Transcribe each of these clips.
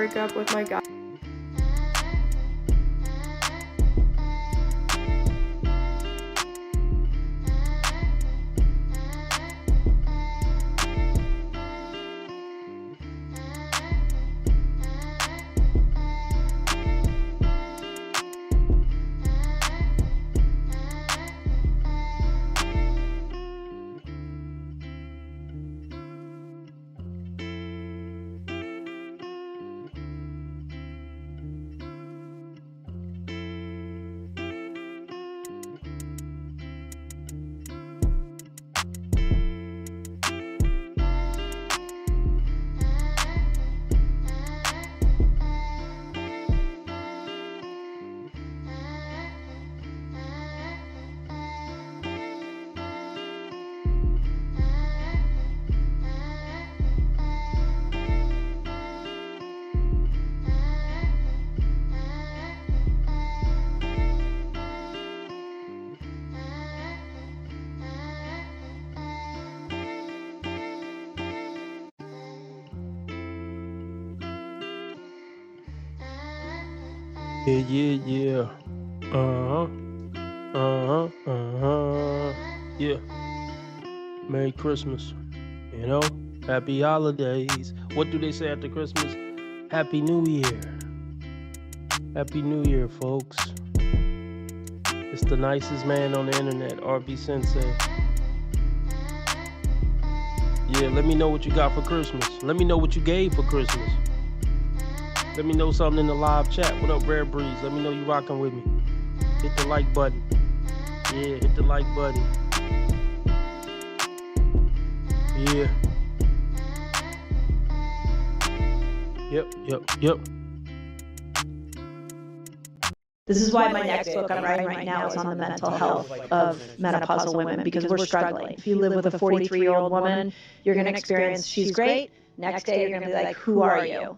break up with my guy. Yeah. Yeah. Merry Christmas. You know? Happy holidays. What do they say after Christmas? Happy New Year. Happy New Year, folks. It's the nicest man on the internet, RB Sensei. Yeah, let me know what you got for Christmas. Let me know what you gave for Christmas. Let me know something in the live chat. What up, Rare Breeze? Let me know you rocking with me. Hit the like button. Yeah, hit the like button. Yeah. Yep. This is why my next book I'm writing right now is on the mental health of menopausal women, because we're struggling. If you live with a 43-year-old woman, you're going to experience she's great. Next day, you're going to be like, who are you?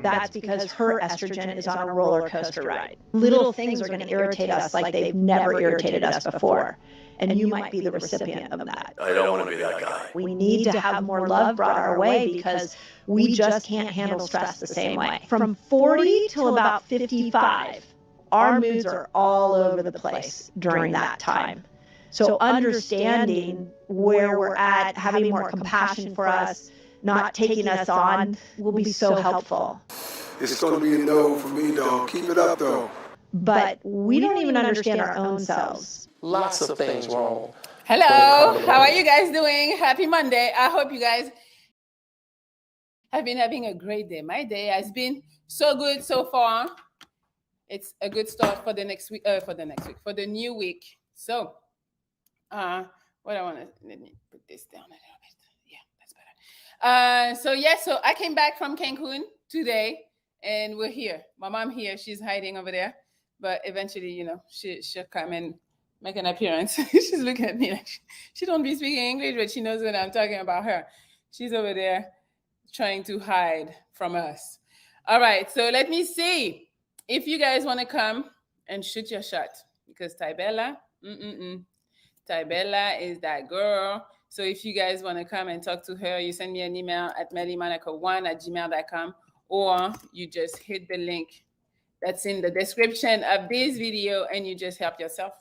That's because her estrogen is on a roller coaster ride. Little things are going to irritate us like they've never irritated us before. And you might be the recipient of that. I don't want to be that guy. We need to have more love brought our way because we just can't handle stress the same way. From 40 till about 55, our moods are all over the place during that time. So understanding where we're at, having more compassion for us, not taking us on will be so helpful. It's going to be a no for me, though. Keep it up, though. But we don't even understand our own selves. Lots of things wrong. Hello, how are you guys doing? Happy Monday. I hope you guys have been having a great day. My day has been so good so far. It's a good start for the next week, for the new week. So, let me put this down a little bit. Yeah, that's better. So I came back from Cancun today, and we're here. My mom here, she's hiding over there, but eventually, she'll come and make an appearance. She's looking at me like she don't be speaking English, but she knows that I'm talking about her. She's over there trying to hide from us. All right, so let me see if you guys want to come and shoot your shot, because Tybella is that girl. So if you guys want to come and talk to her, you send me an email at mellymonaco1@gmail.com, or you just hit the link that's in the description of this video and you just help yourself.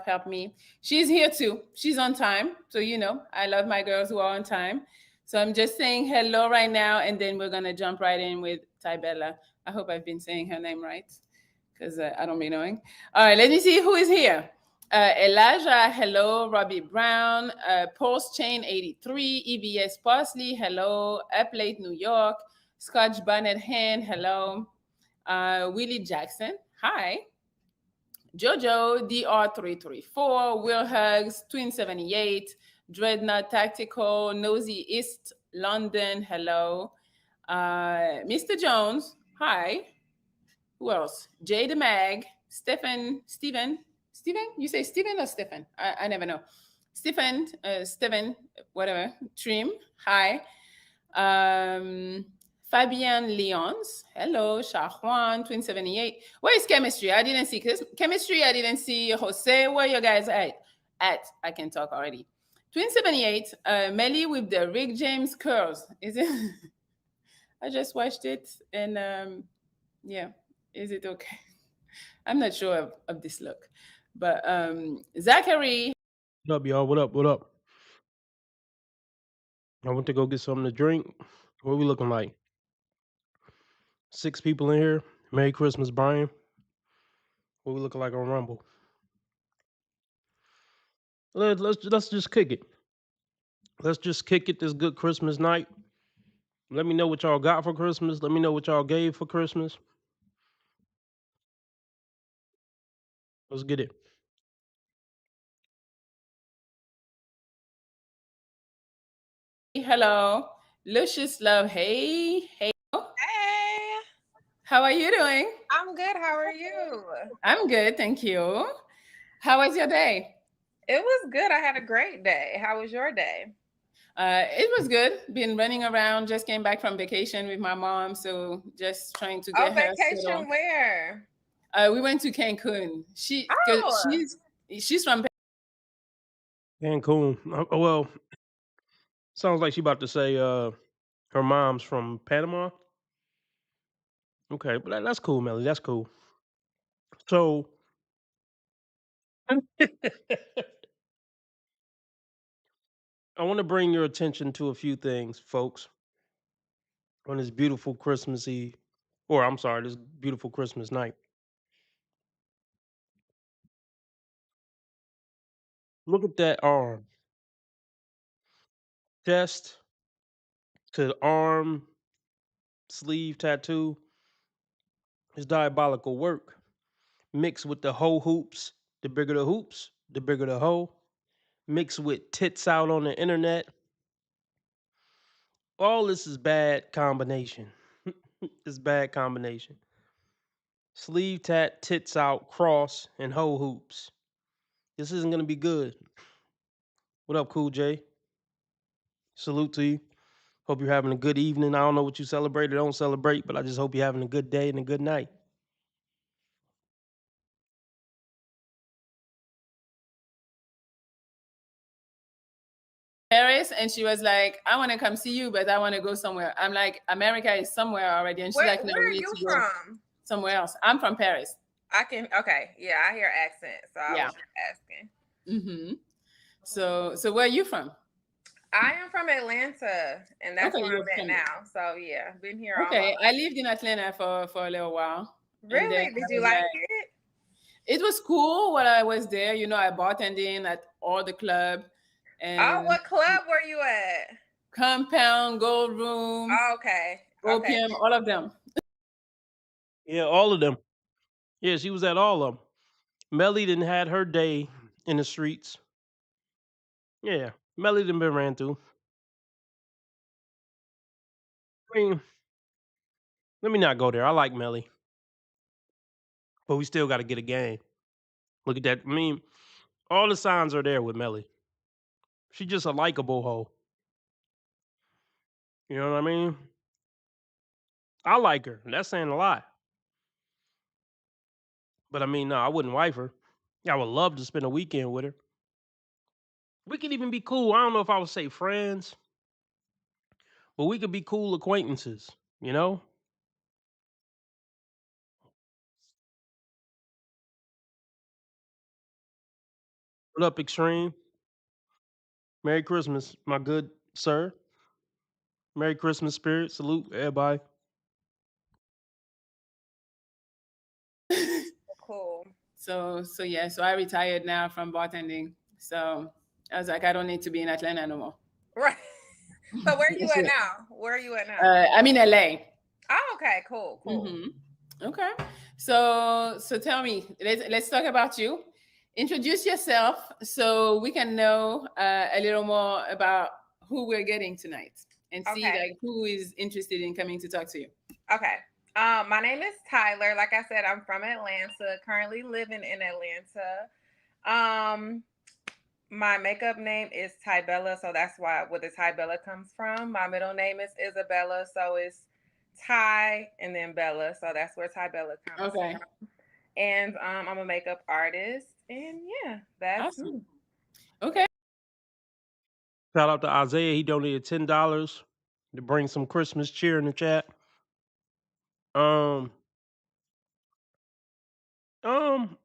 Help me. She's here too. She's on time. So, I love my girls who are on time. So I'm just saying hello right now, and then we're going to jump right in with Tybella. I hope I've been saying her name right, because I don't be knowing. All right, let me see who is here. Elijah, hello. Robbie Brown, Post Chain 83, EBS Parsley, hello. Up Late New York, Scotch Bonnet Hand, hello. Willie Jackson, hi. Jojo, DR334, Will Hugs, Twin 78, Dreadnought Tactical, Nosy East London, hello. Mr. Jones, hi. Who else? Jay the Mag, Steven, you say Steven or Stephen? I never know. Steven, whatever. Trim, hi. Fabian Leons, hello. Shahuan, Twin 78. Where is Chemistry? I didn't see Chemistry. I didn't see Jose. Where you guys at? I can talk already. Twin 78, Melly with the Rick James curls. Is it? I just watched it, and yeah, is it okay? I'm not sure of this look, but Zachary. What up, y'all? What up? What up? I went to go get something to drink. What we looking like? 6 people in here. Merry Christmas, Brian. What we looking like on Rumble? Let's just kick it. Let's just kick it this good Christmas night. Let me know what y'all got for Christmas. Let me know what y'all gave for Christmas. Let's get it. Hello, Lucius Love. Hey, hey. Hey, How are you doing? I'm good. How are you? I'm good, thank you. How was your day? It was good. I had a great day. How was your day? It was good. Been running around. Just came back from vacation with my mom, so just trying to Oh, get her vacation settled. where? We went to Cancun. Oh, She's from. Cancun. Well, sounds like she about to say her mom's from Panama. Okay, but that's cool, Melly. That's cool. So I want to bring your attention to a few things, folks, on this beautiful Christmas Eve, or I'm sorry, this beautiful Christmas night. Look at that arm, chest to arm, sleeve tattoo. Is diabolical work mixed with the hoe hoops. The bigger the hoops, the bigger the hoe. Mixed with tits out on the internet. All this is bad combination. It's bad combination. Sleeve tat, tits out, cross, and hoe hoops. This isn't gonna be good. What up, Cool J? Salute to you. Hope you're having a good evening. I don't know what you celebrate or don't celebrate, but I just hope you're having a good day and a good night. Paris, and she was like, I want to come see you, but I want to go somewhere. I'm like, America is somewhere already. And she's like, no, where are we need you to go from? somewhere else. I'm from Paris. Okay. Yeah, I hear accent, so I Yeah. was just asking. Mm-hmm. So where are you from? I am from Atlanta, and that's Okay, where you're I'm at from. now. So yeah, been here all my Okay, I life. lived in Atlanta for a little while. And then Really? Did I you was like like, it? it was cool while I was there. I bartending at all the club Oh, and what club were you at? Compound, Gold Room, Oh, okay. Okay. Opium, all of them. Yeah, all of them. Yeah, she was at all of them. Melly didn't had her day in the streets. Yeah, Melly done been ran through. I mean, let me not go there. I like Melly, but we still got to get a game. Look at that. I mean, all the signs are there with Melly. She just a likable hoe. You know what I mean? I like her. That's saying a lot. But I mean, no, I wouldn't wife her. I would love to spend a weekend with her. We could even be cool. I don't know if I would say friends, but we could be cool acquaintances, you know? What up, Extreme? Merry Christmas, my good sir. Merry Christmas, spirit. Salute, everybody. Cool. So yeah, so I retired now from bartending. So I was like, I don't need to be in Atlanta no more. Right. So where are you at now? Where are you at now? I'm in LA. Oh, okay. Cool. Okay. So tell me, let's talk about you. Introduce yourself so we can know a little more about who we're getting tonight and see Okay. like who is interested in coming to talk to you. Okay. My name is Tyler. Like I said, I'm from Atlanta, currently living in Atlanta. Um, my makeup name is Tybella, so that's where the Tybella comes from. My middle name is Isabella, so it's Ty and then Bella, so that's where Tybella comes Okay. from. And I'm a makeup artist, and yeah, that's Awesome. me. Okay. Shout out to Isaiah. He donated $10 to bring some Christmas cheer in the chat. Um, um,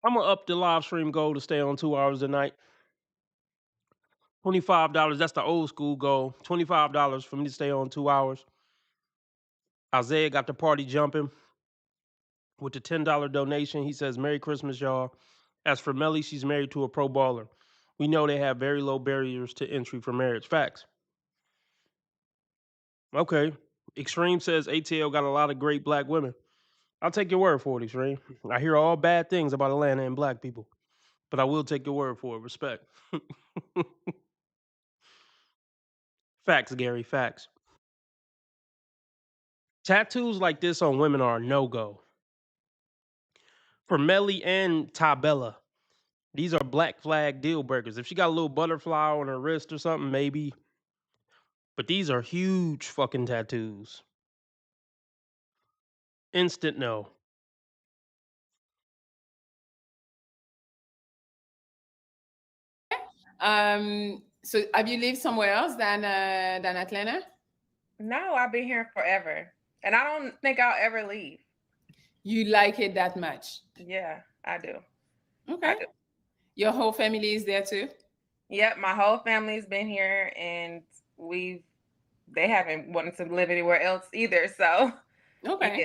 I'm gonna up the live stream goal to stay on 2 hours a night. $25. That's the old school goal. $25 for me to stay on 2 hours. Isaiah got the party jumping with the $10 donation. He says, "Merry Christmas, y'all." As for Melly, she's married to a pro baller. We know they have very low barriers to entry for marriage. Facts. Okay. Extreme says ATL got a lot of great black women. I'll take your word for it, Extreme. I hear all bad things about Atlanta and black people, but I will take your word for it. Respect. Facts, Gary. Facts. Tattoos like this on women are a no-go. For Melly and Tabella, these are black flag deal breakers. If she got a little butterfly on her wrist or something, maybe. But these are huge fucking tattoos. Instant no. So have you lived somewhere else than Atlanta? No, I've been here forever, and I don't think I'll ever leave. You like it that much? Yeah, I do. Okay. I do. Your whole family is there too? Yep, my whole family's been here, and they haven't wanted to live anywhere else either. So, Okay. yeah.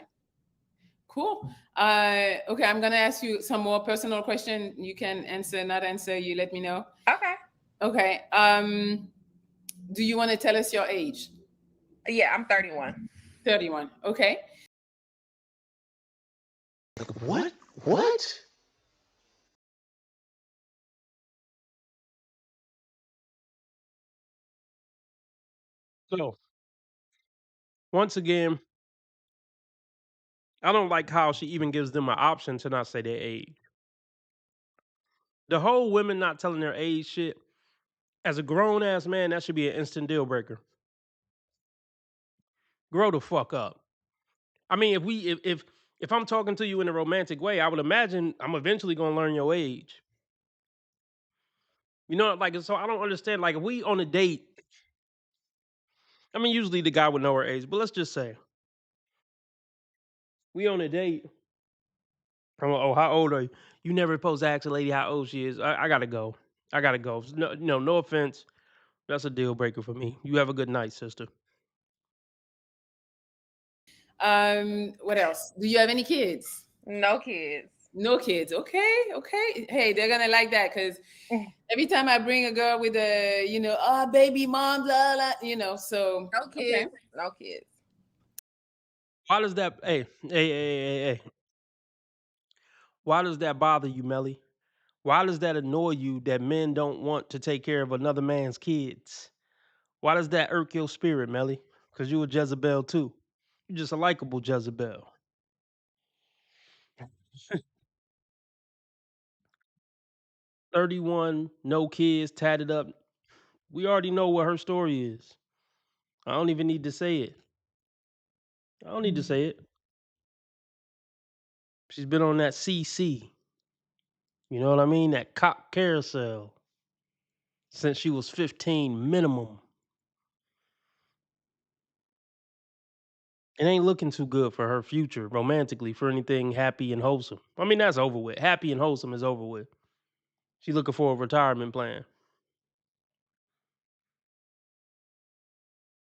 Cool. Okay, I'm gonna ask you some more personal question. You can answer, not answer. You let me know. Okay. Okay. Do you want to tell us your age? Yeah, I'm 31. 31. Okay. What? What? So, once again, I don't like how she even gives them an option to not say their age. The whole women not telling their age shit, as a grown ass man, that should be an instant deal breaker. Grow the fuck up. I mean, if I'm talking to you in a romantic way, I would imagine I'm eventually gonna learn your age. You know, like, so I don't understand. Like, if we on a date, I mean, usually the guy would know her age, but let's just say we on a date. I'm like, oh, how old are you? You never supposed to ask a lady how old she is. I gotta go. I gotta go. No offense. That's a deal breaker for me. You have a good night, sister. What else? Do you have any kids? No kids. No kids. Okay. Okay. Hey, they're gonna like that because every time I bring a girl with a, baby mom, blah, blah, so. No kids. Okay. No kids. Why does that? Hey. Why does that bother you, Melly? Why does that annoy you that men don't want to take care of another man's kids? Why does that irk your spirit, Melly? Because you a Jezebel too. You're just a likable Jezebel. 31, no kids, tatted up. We already know what her story is. I don't even need to say it. I don't need to say it. She's been on that CC. You know what I mean? That cop carousel since she was 15 minimum. It ain't looking too good for her future romantically for anything happy and wholesome. I mean, that's over with. Happy and wholesome is over with. She's looking for a retirement plan.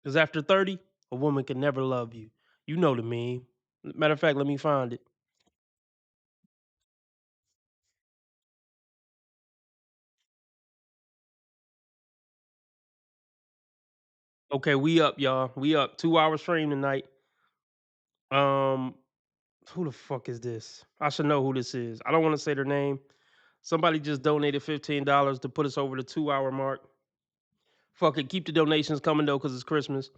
Because after 30, a woman can never love you. You know the meme. Matter of fact, let me find it. Okay, we up, y'all. We up. 2 hour stream tonight. Um, who the fuck is this? I should know who this is. I don't want to say their name. Somebody just donated $15 to put us over the 2 hour mark. Fuck it, keep the donations coming though, cause it's Christmas.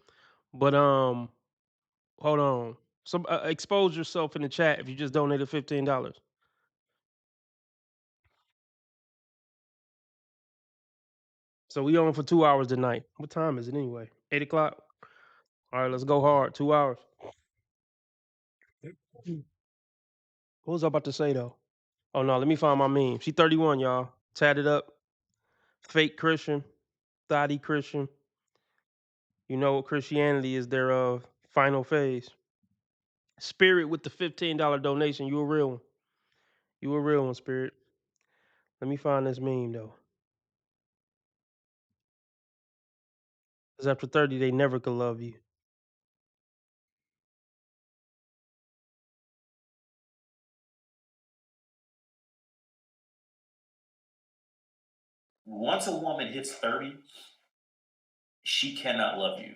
But hold on. Some expose yourself in the chat if you just donated $15. So we on for 2 hours tonight. What time is it anyway? 8 o'clock. All right, let's go hard. 2 hours. What was I about to say though? Oh no, let me find my meme. She 31, y'all. Tatted up, fake Christian. thotty Christian. You know Christianity is their final phase. Spirit with the $15 donation. You a real one. You a real one, Spirit. Let me find this meme though. Because after 30, they never could love you. Once a woman hits 30, she cannot love you.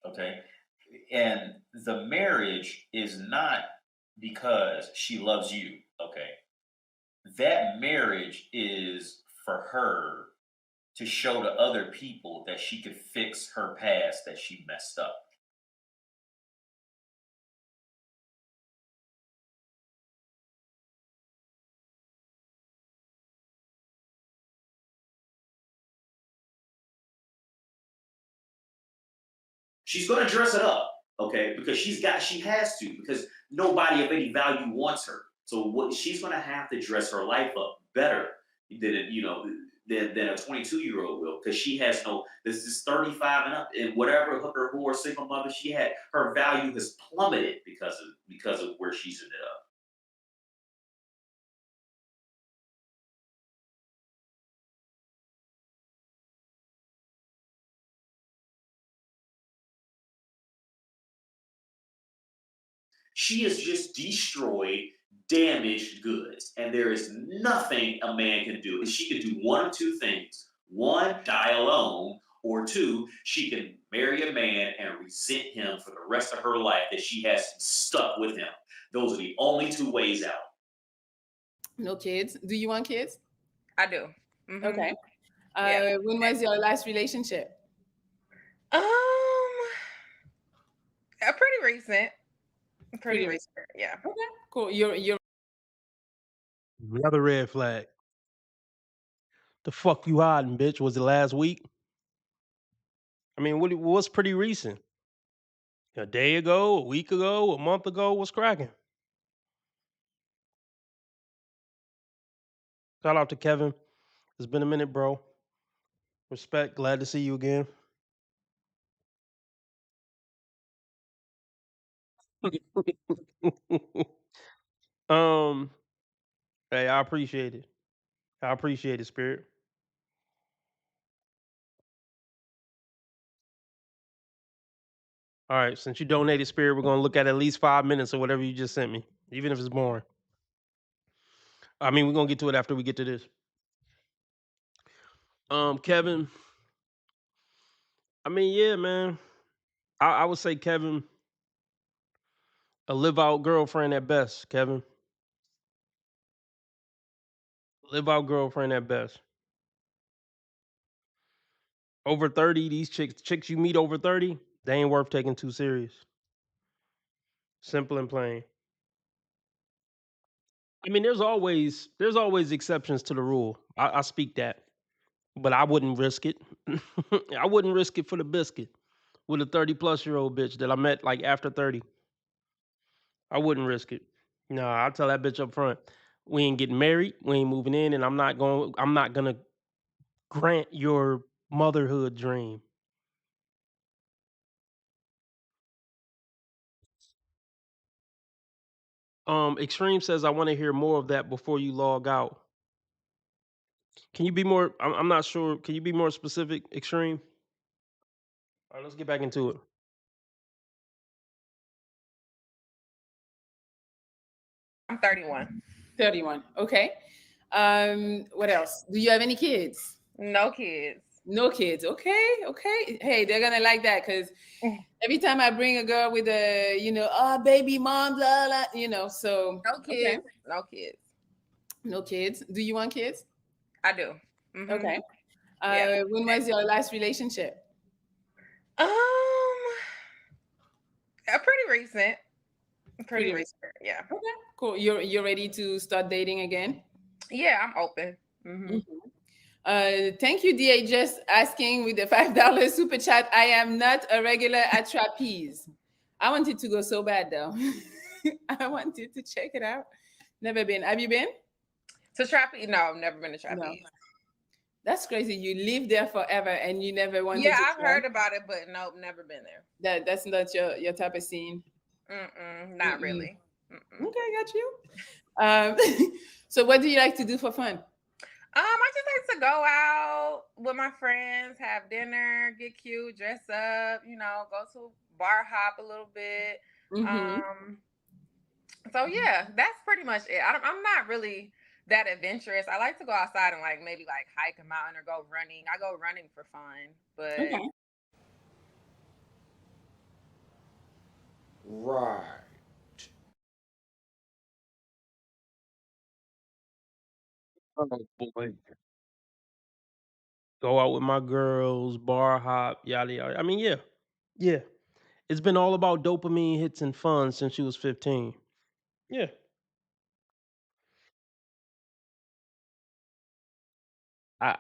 Okay. And the marriage is not because she loves you. Okay. That marriage is for her to show to other people that she could fix her past, that she messed up. She's going to dress it up, okay, because she has to, because nobody of any value wants her. So what she's going to have to dress her life up better than a 22-year-old will, because she has no. This is 35 and up, and whatever hooker, whore, single mother she had, her value has plummeted because of where she's ended up. She has just destroyed damaged goods. And there is nothing a man can do. And she can do one of two things. One, die alone. Or two, she can marry a man and resent him for the rest of her life that she has stuck with him. Those are the only two ways out. No kids. Do you want kids? I do. Mm-hmm. Okay. Yeah. When was your last relationship? Um, pretty recent. Pretty recent. Yeah. Okay. Cool. You're Another red flag. The fuck you hiding, bitch? Was it last week? I mean, what's pretty recent? A day ago, a week ago, a month ago? What's cracking? Shout out to Kevin. It's been a minute, bro. Respect. Glad to see you again. um, hey, I appreciate it. I appreciate it, Spirit. All right, since you donated, Spirit, we're gonna look at least 5 minutes of whatever you just sent me, even if it's boring. I mean, we're gonna get to it after we get to this. Kevin. I mean, yeah, man. I would say Kevin, a live out girlfriend at best. Kevin, live out girlfriend at best. Over 30, these chicks you meet over 30, they ain't worth taking too serious. Simple and plain. I mean, there's always exceptions to the rule. I speak that, but I wouldn't risk it. I wouldn't risk it for the biscuit with a 30-plus-year-old bitch that I met like after 30. I wouldn't risk it. No, I'll tell that bitch up front. We ain't getting married. We ain't moving in, and I'm not gonna grant your motherhood dream. Extreme says I want to hear more of that before you log out. Can you be more? I'm not sure. Can you be more specific, Extreme? All right, let's get back into it. I'm 31. 31. Okay. What else? Do you have any kids? No kids. No kids. Okay. Okay. Hey, they're gonna like that because every time I bring a girl with a, baby mom, blah, blah, so No kids. Okay. No kids. No kids. Do you want kids? I do. Mm-hmm. Okay. Yeah. When was your last relationship? Pretty recent. Pretty recent. Yeah. Okay. Cool. You're ready to start dating again? Yeah, I'm open. Mm-hmm. Thank you, DA. Just asking with the $5 super chat. I am not a regular at Trapeze. I wanted to go so bad though. I wanted to check it out. Never been. Have you been? To Trapeze? No, I've never been to Trapeze. That's crazy. You live there forever and you never wanted Yeah, to I've try. heard about it, but nope, never been there. That's not your type of scene. Not Mm-mm. really. Mm-mm. Okay, got you. So what do you like to do for fun? I just like to go out with my friends, have dinner, get cute, dress up, go to bar hop a little bit. Mm-hmm. Um, so yeah, that's pretty much it. I'm not really that adventurous. I like to go outside and like maybe like hike a mountain or go running. I go running for fun, but Okay. Right. Oh boy. Go out with my girls, bar hop, yada yada. I mean, yeah. Yeah. It's been all about dopamine hits and fun since she was 15. Yeah. I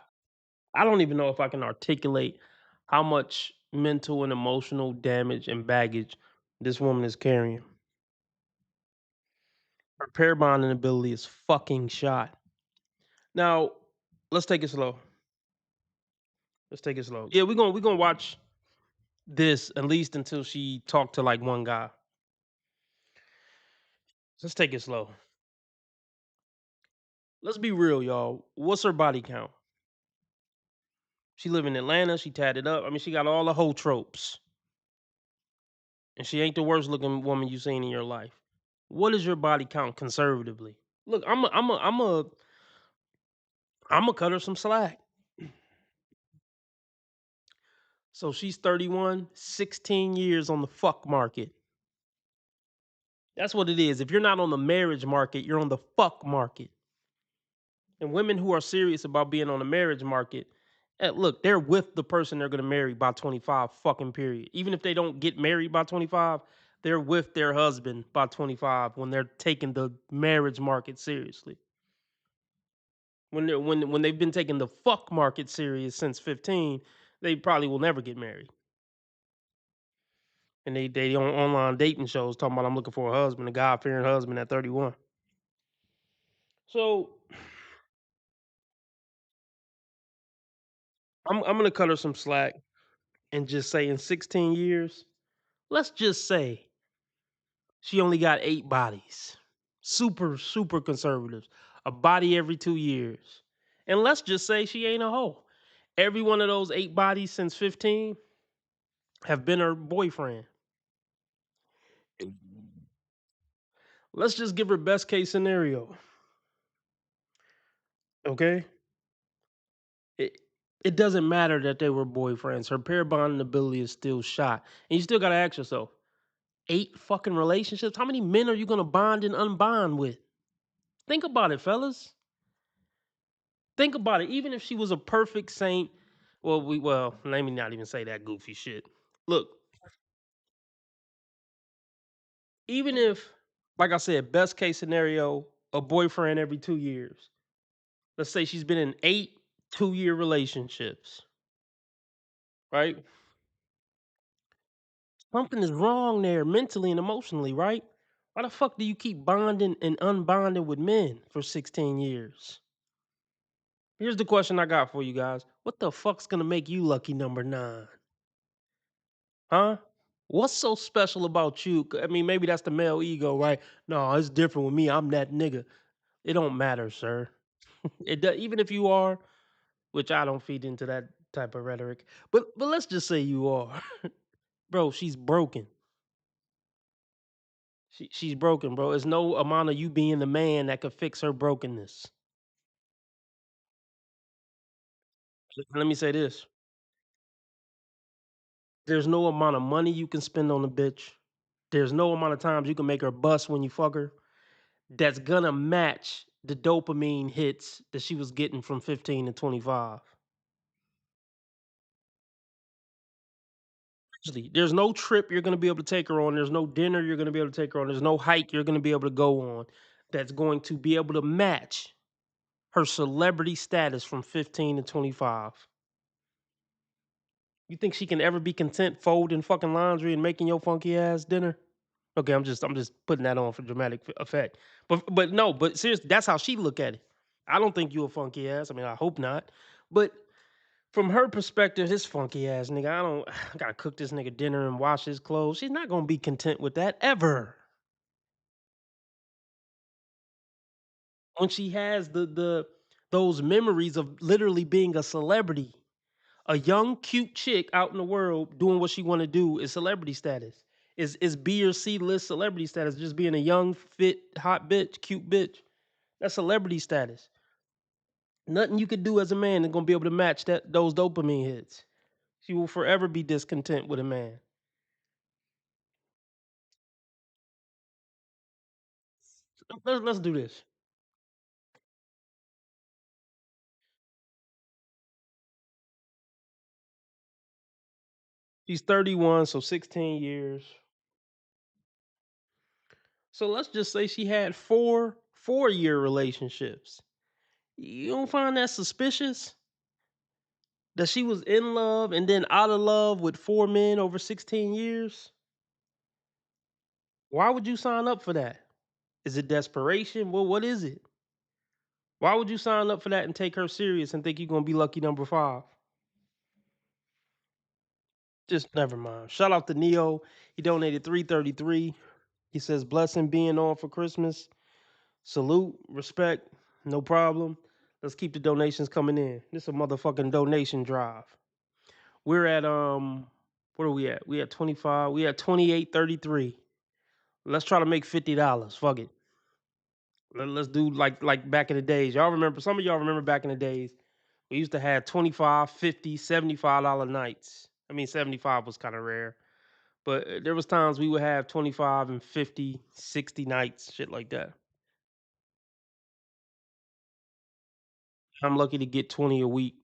I don't even know if I can articulate how much mental and emotional damage and baggage this woman is carrying. Her pair bonding ability is fucking shot. Now, let's take it slow. Let's take it slow. Yeah, we're gonna watch this at least until she talked to like one guy. Let's take it slow. Let's be real, y'all. What's her body count? She live in Atlanta. She tatted up. I mean, she got all the whole tropes, and she ain't the worst looking woman you've seen in your life. What is your body count conservatively? Look, I'm a cut her some slack. So she's 31, 16 years on the fuck market. That's what it is. If you're not on the marriage market, you're on the fuck market. And women who are serious about being on the marriage market, look, they're with the person they're going to marry by 25 fucking period. Even if they don't get married by 25, they're with their husband by 25 when they're taking the marriage market seriously. When they've been taking the fuck market serious since 15, they probably will never get married. And they on online dating shows talking about I'm looking for a husband, a God fearing husband at 31. So I'm gonna cut her some slack and just say in 16 years, let's just say she only got 8 bodies. Super, super conservatives. A body every 2 years. And let's just say she ain't a hoe. Every one of those 8 bodies since 15 have been her boyfriend. Let's just give her best case scenario. Okay? It it doesn't matter that they were boyfriends. Her pair bonding ability is still shot. And you still gotta ask yourself, 8 fucking relationships? How many men are you gonna bond and unbond with? Think about it, fellas. Think about it. Even if she was a perfect saint, well, let me not even say that goofy shit. Look, even if, like I said, best case scenario, a boyfriend every 2 years. Let's say she's been in 8 2-year relationships, right? Something is wrong there mentally and emotionally, right? Why the fuck do you keep bonding and unbonding with men for 16 years? Here's the question I got for you guys. What the fuck's gonna make you lucky number 9? Huh? What's so special about you? I mean, maybe that's the male ego, right? No, it's different with me. I'm that nigga. It don't matter, sir. It does, even if you are, which I don't feed into that type of rhetoric. But let's just say you are, bro. She's broken. She's broken, bro. There's no amount of you being the man that could fix her brokenness. Let me say this: there's no amount of money you can spend on a bitch. There's no amount of times you can make her bust when you fuck her that's gonna match the dopamine hits that she was getting from 15 to 25. Seriously, there's no trip you're gonna be able to take her on. There's no dinner you're gonna be able to take her on. There's no hike you're gonna be able to go on that's going to be able to match her celebrity status from 15 to 25. You think she can ever be content folding fucking laundry and making your funky ass dinner? Okay, I'm just putting that on for dramatic effect. But no, but seriously, that's how she look at it. I don't think you a funky ass. I mean, I hope not. But from her perspective, this funky ass nigga, I gotta cook this nigga dinner and wash his clothes. She's not gonna be content with that ever. When she has those memories of literally being a celebrity, a young cute chick out in the world doing what she want to do is celebrity status. Is B or C list celebrity status. Just being a young, fit, hot bitch, cute bitch. That's celebrity status. Nothing you could do as a man is gonna be able to match those dopamine hits. She will forever be discontent with a man. Let's do this. She's 31, so 16 years. So let's just say she had four-year relationships. You don't find that suspicious? That she was in love and then out of love with 4 men over 16 years? Why would you sign up for that? Is it desperation? Well, what is it? Why would you sign up for that and take her serious and think you're gonna be lucky number 5? Just never mind. Shout out to Neo. He donated 333. He says, blessing being on for Christmas. Salute, respect, no problem. Let's keep the donations coming in. This is a motherfucking donation drive. We're at what are we at? We at 25. We at 28.33. Let's try to make $50. Fuck it. Let's do like back in the days. Y'all remember, some of y'all remember back in the days, we used to have 25, 50, $75 nights. I mean, 75 was kind of rare. But there was times we would have 25 and 50, 60 nights, shit like that. I'm lucky to get 20 a week.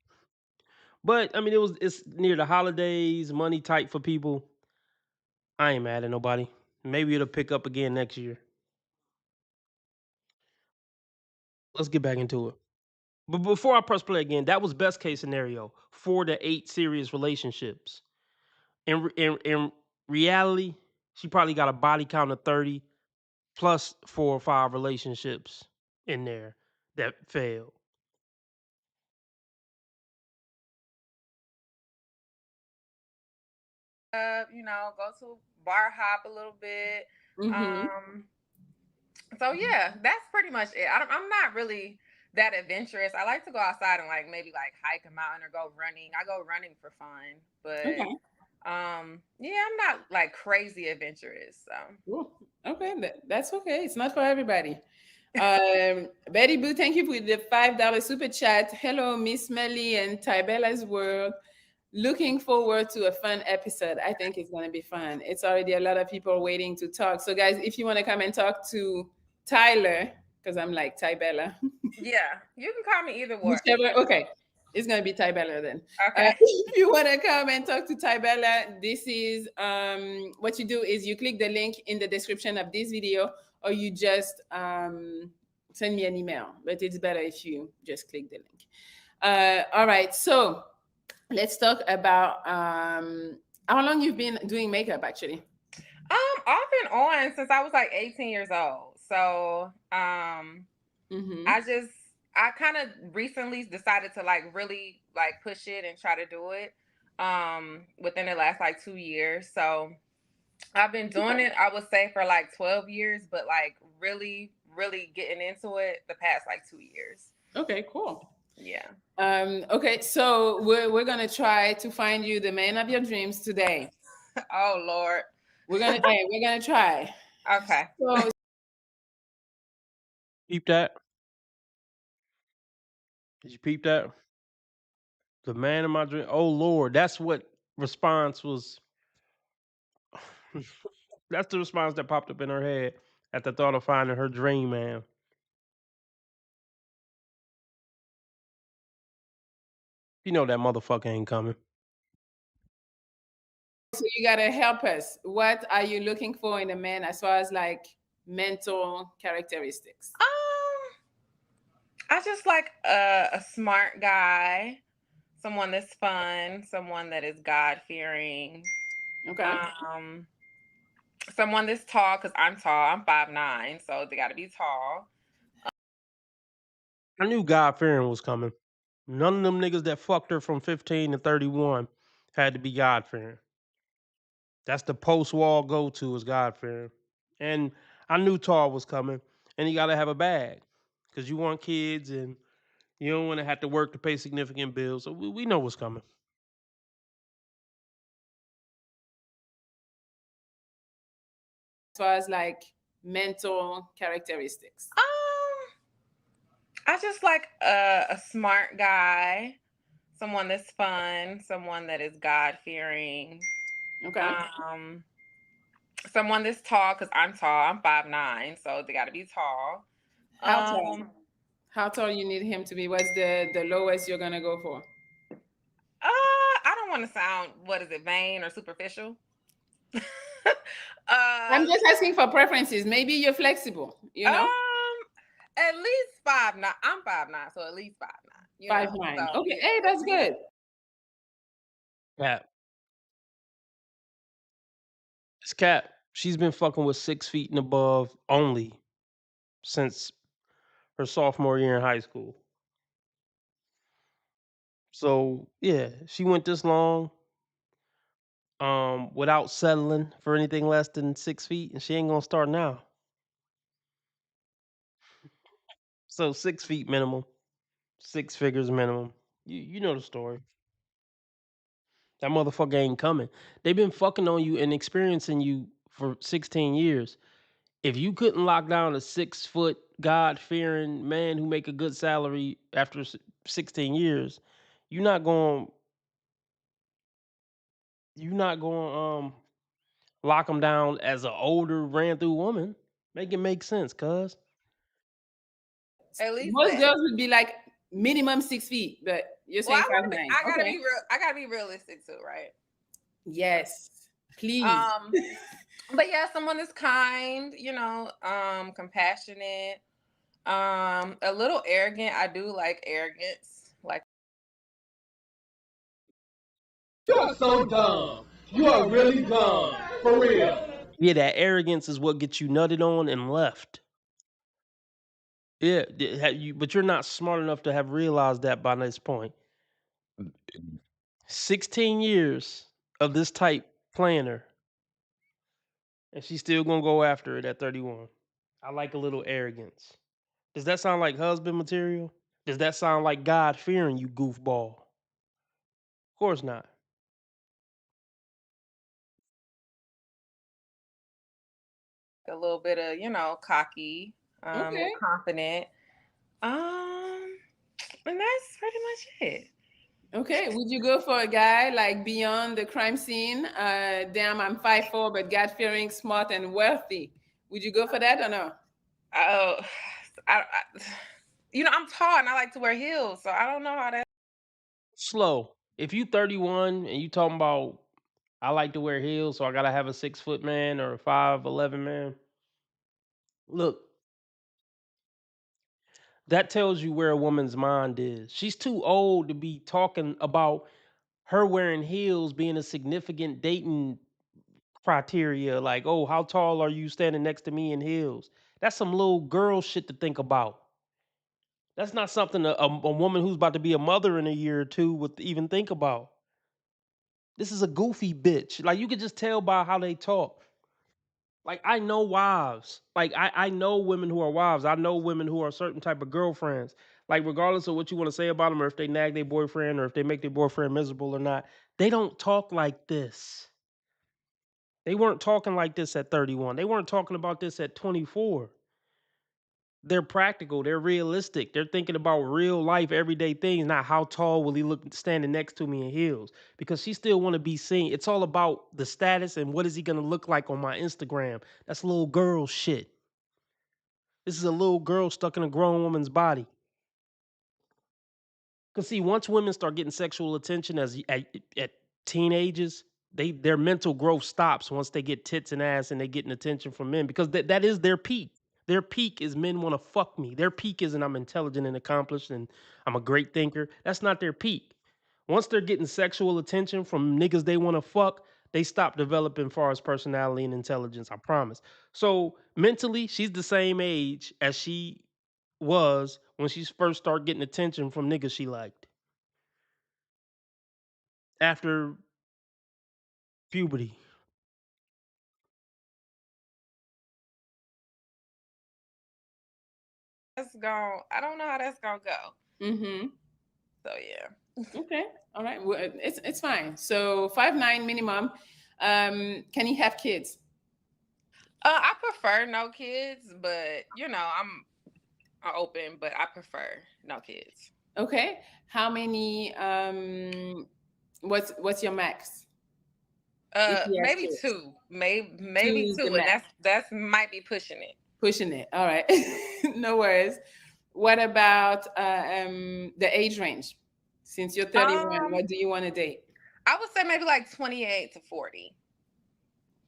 But I mean, it's near the holidays, money tight for people. I ain't mad at nobody. Maybe it'll pick up again next year. Let's get back into it. But before I press play again, that was best case scenario, 4 to 8 serious relationships. In reality, she probably got a body count of 30 plus 4 or 5 relationships in there that failed. Go to bar hop a little bit. Mm-hmm. So yeah, that's pretty much it. I'm not really that adventurous. I like to go outside and like maybe like hike a mountain or go running. I go running for fun, but Okay. yeah, I'm not like crazy adventurous. So Cool. Okay, that's okay. It's not for everybody. Betty Boo, thank you for the $5 super chat. Hello, Miss Melly and Tybella's World. Looking forward to a fun episode. I think it's going to be fun. It's already a lot of people waiting to talk. So, guys, if you want to come and talk to Tyler, because I'm like Tybella, yeah, you can call me either way. whichever. Okay, it's going to be Tybella then. Okay. If you want to come and talk to Tybella, this is what you do is you click the link in the description of this video, or you just send me an email. But it's better if you just click the link. All right, so let's talk about how long you've been doing makeup actually. Off and on since I was like 18 years old. So Mm-hmm. I kind of recently decided to like really like push it and try to do it within the last like 2 years. So I've been doing it, I would say, for like 12 years, but like really, really getting into it the past like 2 years. Okay, cool. Yeah. Okay, so we're gonna try to find you the man of your dreams today. Oh Lord. We're gonna try. Okay. So Peep that? Did you peep that? The man of my dream. Oh Lord, that's what response was. That's the response that popped up in her head at the thought of finding her dream man. You know that motherfucker ain't coming. you gotta help us. What are you looking for in a man as far as like mental characteristics? I just like a smart guy, someone that's fun, someone that is God fearing. Okay. Someone that's tall, because I'm tall. I'm 5'9", so they got to be tall. I knew God fearing was coming. None of them niggas that fucked her from 15 to 31 had to be God fearing. That's the post wall go to is God fearing. And I knew Tar was coming, and you got to have a bag because you want kids and you don't want to have to work to pay significant bills. So we know what's coming. As far as like mental characteristics? I just like a smart guy, someone that's fun, someone that is God fearing, Okay. someone that's tall because I'm tall. I'm 5'9", so they got to be tall. How tall? Um, How tall you need him to be? What's the lowest you're gonna go for? I don't want to sound vain or superficial. I'm uh, just asking for preferences. Maybe you're flexible, you know? at least 5'9". I'm 5'9", so at least 5'9". You know, 5'9". so Okay, yeah. hey, that's good. Cap. It's Cap. She's been fucking with 6 feet and above only since her sophomore year in high school. So yeah, she went this long without settling for anything less than 6 feet, and she ain't gonna start now. So 6 feet minimum, 6 figures minimum. You know the story. That motherfucker ain't coming. They've been fucking on you and experiencing you for 16 years. If you couldn't lock down a 6 foot God fearing man who make a good salary after 16 years, you're not going lock him down as an older ran through woman. Make it make sense, cuz. At least Most that. girls would be like minimum 6 feet, but you're Well, saying 5'9". I gotta Okay. be real. I gotta be realistic too, right? Yes, please. Um, but yeah, someone that's kind, compassionate, a little arrogant. I do like arrogance. Like, You are so dumb. You are really dumb. For real. Yeah, that arrogance is what gets you nutted on and left. Yeah, but you're not smart enough to have realized that by this point. 16 years of this type playing her, and she's still gonna go after it at 31. I like a little arrogance. Does that sound like husband material? Does that sound like God fearing, you goofball? Of course not. a little bit of, cocky, a Okay. little confident. And that's pretty much it. Okay. Would you go for a guy like beyond the crime scene? Damn, I'm 5'4", but God fearing, smart, and wealthy. Would you go for that or no? Oh, I'm tall and I like to wear heels, so I don't know how that. Slow. If you 31 and you talking about I like to wear heels, so I gotta have a 6 foot man or a 5'11" man. Look, that tells you where a woman's mind is. She's too old to be talking about her wearing heels being a significant dating criteria. Like, oh, how tall are you standing next to me in heels? That's some little girl shit to think about. That's not something a woman who's about to be a mother in a year or two would even think about. This is a goofy bitch. Like, you could just tell by how they talk. Like, I know wives. Like, I know women who are wives. I know women who are certain type of girlfriends. Like, regardless of what you want to say about them, or if they nag their boyfriend, or if they make their boyfriend miserable or not, they don't talk like this. They weren't talking like this at 31. They weren't talking about this at 24. They're practical. They're realistic. They're thinking about real life, everyday things, not how tall will he look standing next to me in heels. Because she still want to be seen. It's all about the status and what is he gonna look like on my Instagram. That's little girl shit. This is a little girl stuck in a grown woman's body. Cause see, once women start getting sexual attention at teenagers, their mental growth stops once they get tits and ass and they getting attention from men because that is their peak. Their peak is men want to fuck me. Their peak isn't I'm intelligent and accomplished and I'm a great thinker. That's not their peak. Once they're getting sexual attention from niggas they want to fuck, they stop developing far as personality and intelligence. I promise. So mentally, she's the same age as she was when she first started getting attention from niggas she liked. after puberty? That's going. I don't know how that's gonna go. Mm-hmm. So yeah. Okay. All right. Well, it's fine. So 5'9" minimum. Can he have kids? I prefer no kids, but I'm open, but I prefer no kids. Okay. How many? What's your max if he has Maybe kids? two, maybe Two is the two, and max. that's might be pushing it. Pushing it. All right. No worries. What about the age range? Since you're 31, Um, what do you want to date? I would say maybe like 28 to 40.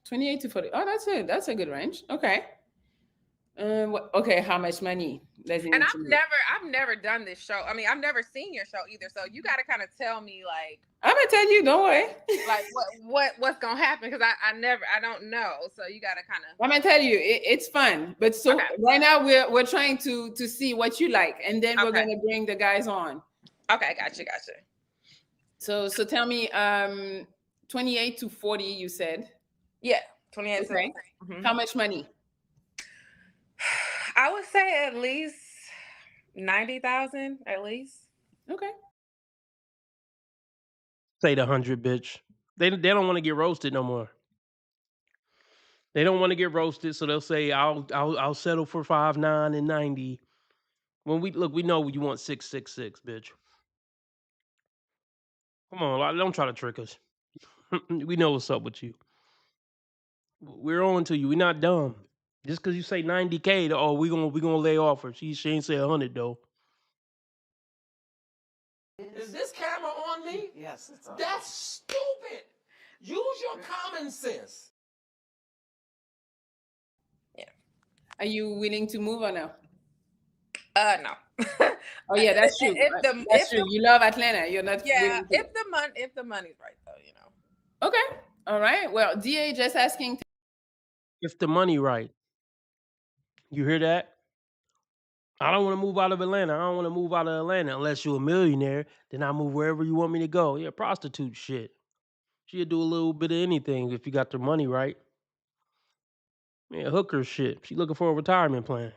28 to 40. Oh, that's a good range. Okay. Okay, how much money does he And need to make? I've never done this show. I mean, I've never seen your show either. So you got to kind of tell me I'm gonna tell you, don't worry. like what's gonna happen because I don't know. So you got to kind of. I'm gonna tell you, it's fun. But so Okay. right now we're trying to see what you like, and then we're Okay. gonna bring the guys on. Okay, gotcha. So tell me, 28 to 40, you said. Yeah, 28 to. Okay. How much money? I would say at least 90,000 at least. Okay. Say the 100, bitch. They don't want to get roasted no more. They don't want to get roasted, so they'll say I'll settle for 5'9" and 90. When we know you want 666, bitch. Come on, don't try to trick us. We know what's up with you. We're on to you. We're not dumb. Just because you say 90K, oh, we gonna lay off her. She ain't say 100 though. Is this camera on me? Yes, it's on. That's stupid. Use your common sense. Yeah. Are you willing to move or no? No. Oh yeah, that's true. That's true. You love Atlanta. You're not. Yeah, willing to... if the money's right though, Okay. All right. Well, DA just asking. If the money right, you hear that? I don't want to move out of Atlanta. I don't want to move out of Atlanta unless you're a millionaire. Then I move wherever you want me to go. Yeah, prostitute shit. She'll do a little bit of anything if you got the money right. Yeah, hooker shit. She looking for a retirement plan.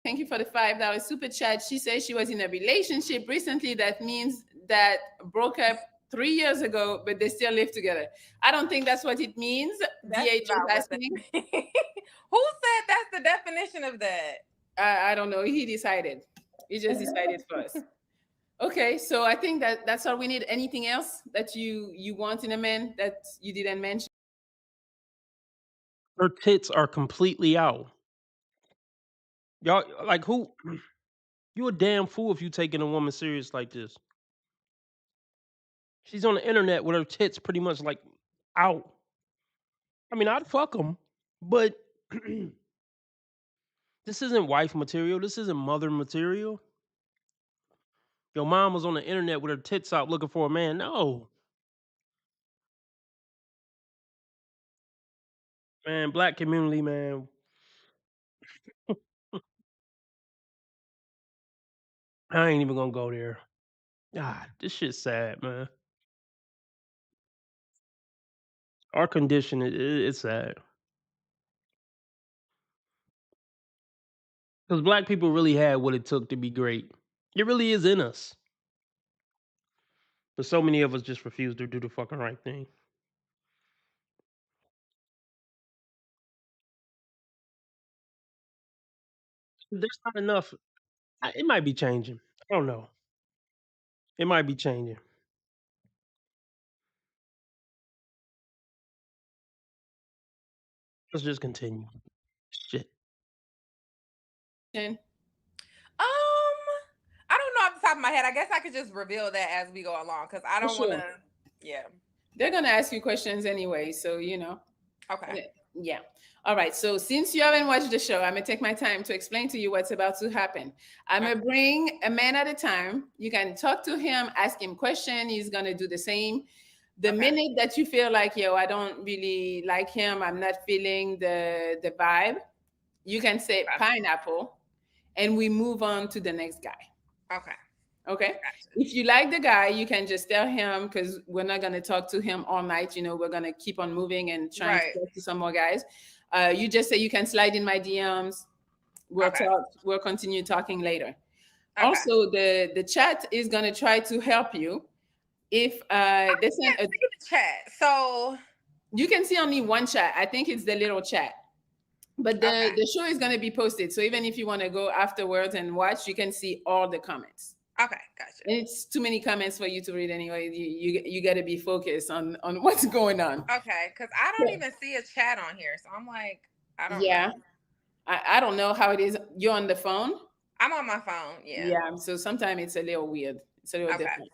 Thank you for the $5 super chat. She says she was in a relationship recently. That means that broke up 3 years ago, but they still live together. I don't think that's what it means. DH is asking. Who said that's the definition of that? I don't know. He decided. He just decided for us. Okay, so I think that's all we need. Anything else that you want in a man that you didn't mention? Her tits are completely out. Y'all, like, who? You a damn fool if you taking a woman serious like this. She's on the internet with her tits pretty much like out. I mean, I'd fuck them, but this isn't wife material. This isn't mother material. Your mom was on the internet with her tits out looking for a man. No. Man, black community, man. I ain't even gonna go there. God, this shit's sad, man. Our condition, it's sad. Because black people really had what it took to be great. It really is in us. But so many of us just refuse to do the fucking right thing. There's not enough. It might be changing. I don't know. It might be changing. Let's just continue. Shit. I don't know off the top of my head. I guess I could just reveal that as we go along because I don't want to. Yeah. They're gonna ask you questions anyway, so you know. Okay. Yeah. All right. So since you haven't watched the show, I'm gonna take my time to explain to you what's about to happen. I'm gonna bring a man at a time. You can talk to him, ask him questions. He's gonna do the same. The minute that you feel like, yo, I don't really like him, I'm not feeling the vibe, you can say pineapple, and we move on to the next guy. Okay. Okay. Gotcha. If you like the guy, you can just tell him, because we're not going to talk to him all night. We're going to keep on moving and trying to Right. talk to some more guys. You just say you can slide in my DMs. We'll Okay. talk. We'll continue talking later. Okay. Also, the chat is going to try to help you. If I they can't send a, see the chat. So you can see only one chat. I think it's the little chat. But okay. the show is going to be posted. So even if you want to go afterwards and watch, you can see all the comments. Okay, gotcha. And it's too many comments for you to read anyway. You got to be focused on what's going on. Okay, because I don't even see a chat on here. So I'm like, I don't Yeah. know. I don't know how it is. You're on the phone? I'm on my phone. Yeah. Yeah. So sometimes it's a little weird. It's a little Okay. different.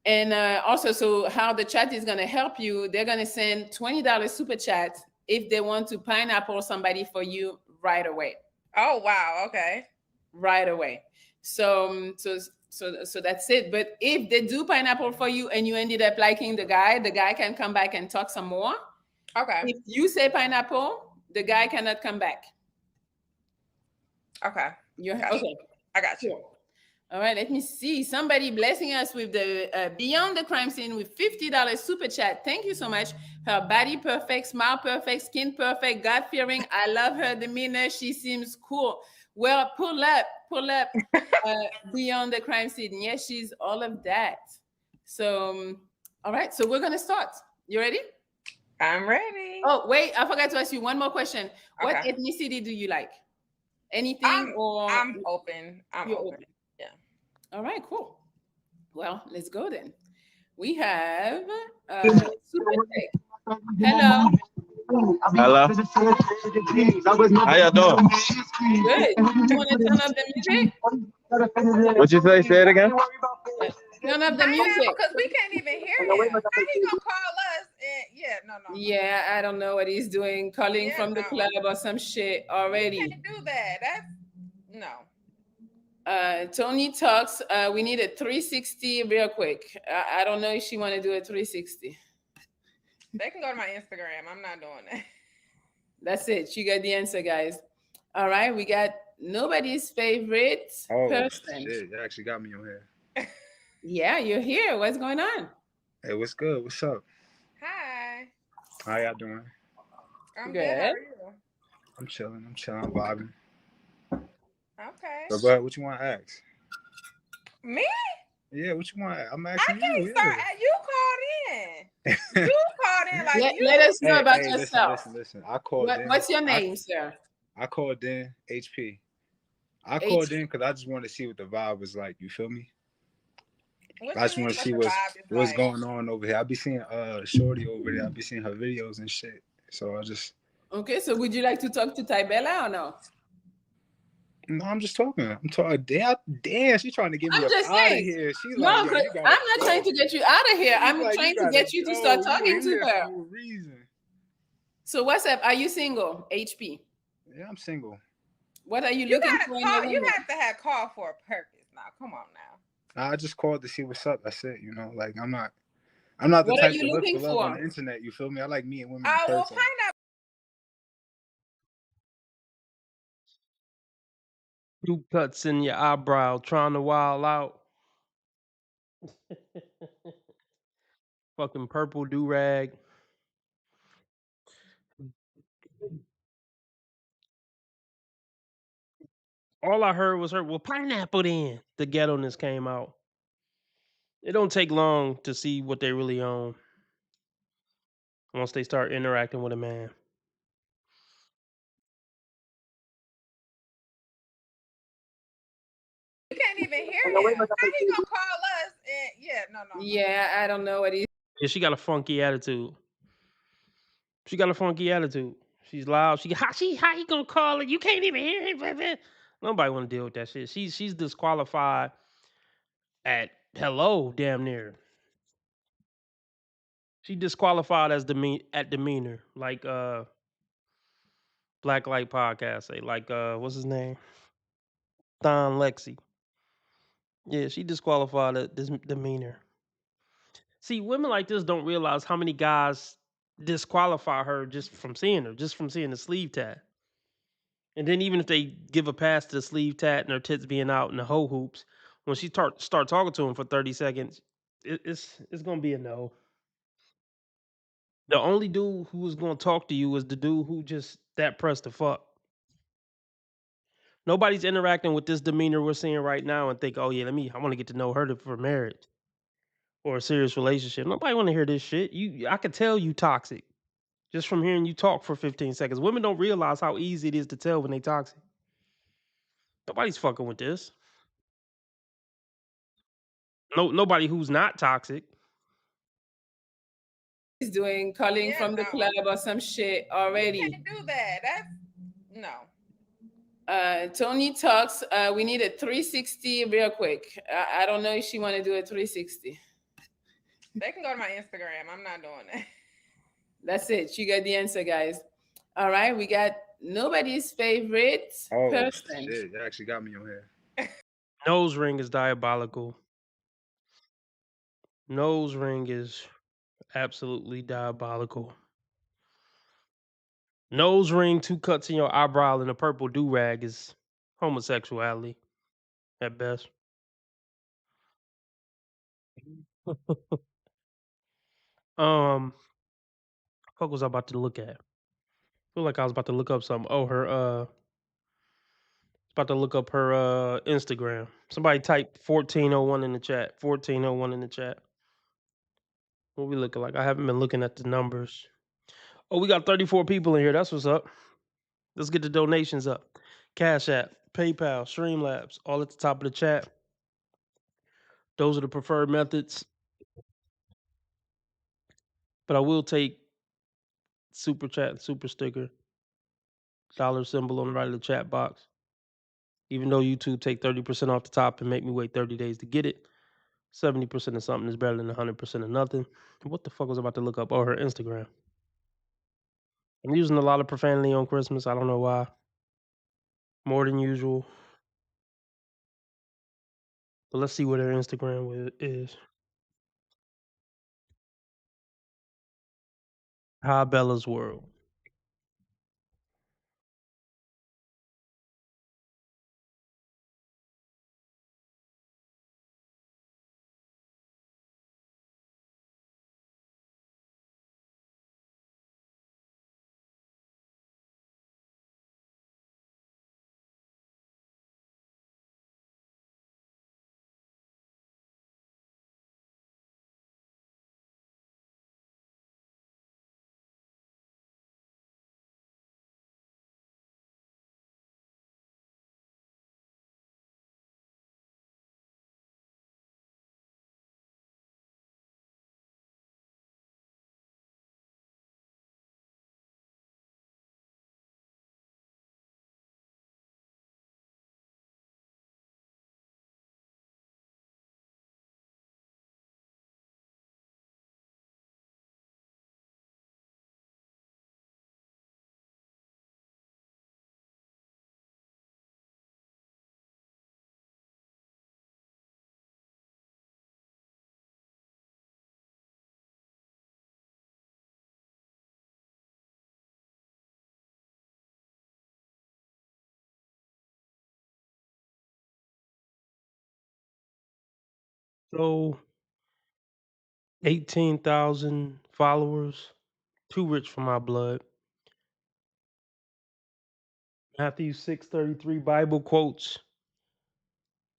And also, so how the chat is going to help you, they're going to send $20 super chat if they want to pineapple somebody for you right away. Oh, wow. Okay. Right away. So that's it. But if they do pineapple for you and you ended up liking the guy can come back and talk some more. Okay. If you say pineapple, the guy cannot come back. Okay. Gotcha. Okay. I got you. Cool. All right, let me see. Somebody blessing us with the Beyond the Crime Scene with $50 super chat. Thank you so much. Her body perfect, smile perfect, skin perfect, God fearing. I love her demeanor. She seems cool. Well, pull up Beyond the Crime Scene. Yes, she's all of that. So, all right, so we're gonna start. You ready? I'm ready. Oh, wait, I forgot to ask you one more question. What Okay. ethnicity do you like? Anything or I'm open. I'm you're open. Yeah. All right, cool. Well, let's go then. We have Super Tech. Hello. Hello. How y'all doing? Good. You want to turn up the music? What you say? Say it again. Turn up the music. Because we can't even hear him. How he gonna call us? No. Yeah, I don't know what he's doing, calling from the club or some shit already. We can't do that. That's no. Tony talks. We need a 360 real quick. I don't know if she want to do a 360. They can go to my Instagram. I'm not doing that. That's it. You got the answer, guys. All right, we got nobody's favorite person. Shit, you actually got me on here. Yeah, you're here. What's going on? Hey, what's good? What's up? Hi. How y'all doing? I'm good. How are you? I'm chilling. I'm vibing. Okay. But what you want to ask? Me? Yeah, what you want? I'm asking you. I can't start. You called in. You called in like you. Let us know about yourself. Listen. I called in. What's your name, sir? I called in HP. I called in because I just wanted to see what the vibe was like. You feel me? I just want to see what's going on over here. I be seeing Shorty over there. I be seeing her videos and shit. So I just. Okay, so would you like to talk to Tybella or no? No, I'm just talking. I'm talking. Damn, she's trying to get me out of here. She's no, like, I'm not trying to get you out of here. I'm like, trying to get you to start talking to her. For a reason. So what's up? Are you single? HP. Yeah, I'm single. What are you looking for? You have to have call for a purpose. Now, come on now. I just called to see what's up. That's it. Like I'm not the type to look for love on the internet. You feel me? I like meeting women in person. Well, pineapple. Two cuts in your eyebrow, trying to wild out. Fucking purple do-rag. All I heard was her, well, pineapple then. The ghetto-ness came out. It don't take long to see what they really own once they start interacting with a man. You can't even hear him. How he gonna call us? No. Yeah, I don't know what he's. Yeah, she got a funky attitude. She's loud. How he gonna call it? You can't even hear him. Nobody want to deal with that shit. She's disqualified at hello, damn near. She disqualified as at demeanor, like Black Light Podcast say, like what's his name? Don Lexi. Yeah, she disqualified at this demeanor. See, women like this don't realize how many guys disqualify her just from seeing the sleeve tat. And then even if they give a pass to the sleeve tat and her tits being out and the hoe hoops, When she start talking to him for 30 seconds, it's gonna be a no. The only dude who is gonna talk to you is the dude who just that pressed the fuck. Nobody's interacting with this demeanor we're seeing right now and think, oh yeah, I want to get to know her for marriage or a serious relationship. Nobody want to hear this shit. I could tell you toxic just from hearing you talk for 15 seconds. Women don't realize how easy it is to tell when they toxic. Nobody's fucking with this. Nobody who's not toxic. He's doing calling from the club or some shit already. You can't do that. That's no. Tony talks. We need a 360 real quick. I don't know if she want to do a 360. They can go to my Instagram. I'm not doing that. That's it. You got the answer, guys. All right, we got nobody's favorite person. Shit, you actually got me on here. Nose ring is diabolical. Nose ring is absolutely diabolical. Nose ring, 2 cuts in your eyebrow, and a purple do-rag is homosexuality at best. What was I about to look at? I feel like I was about to look up something. Oh, about to look up her Instagram. Somebody type 1401 in the chat. 1401 in the chat. What we looking like? I haven't been looking at the numbers. Oh, we got 34 people in here. That's what's up. Let's get the donations up. Cash App, PayPal, Streamlabs, all at the top of the chat. Those are the preferred methods. But I will take super chat and super sticker. Dollar symbol on the right of the chat box. Even though YouTube take 30% off the top and make me wait 30 days to get it, 70% of something is better than 100% of nothing. What the fuck was I about to look up? Oh, her Instagram. I'm using a lot of profanity on Christmas. I don't know why. More than usual. But let's see what her Instagram is. Hi Bella's World. So 18,000 followers. Too rich for my blood. Matthew 6:33 Bible quotes.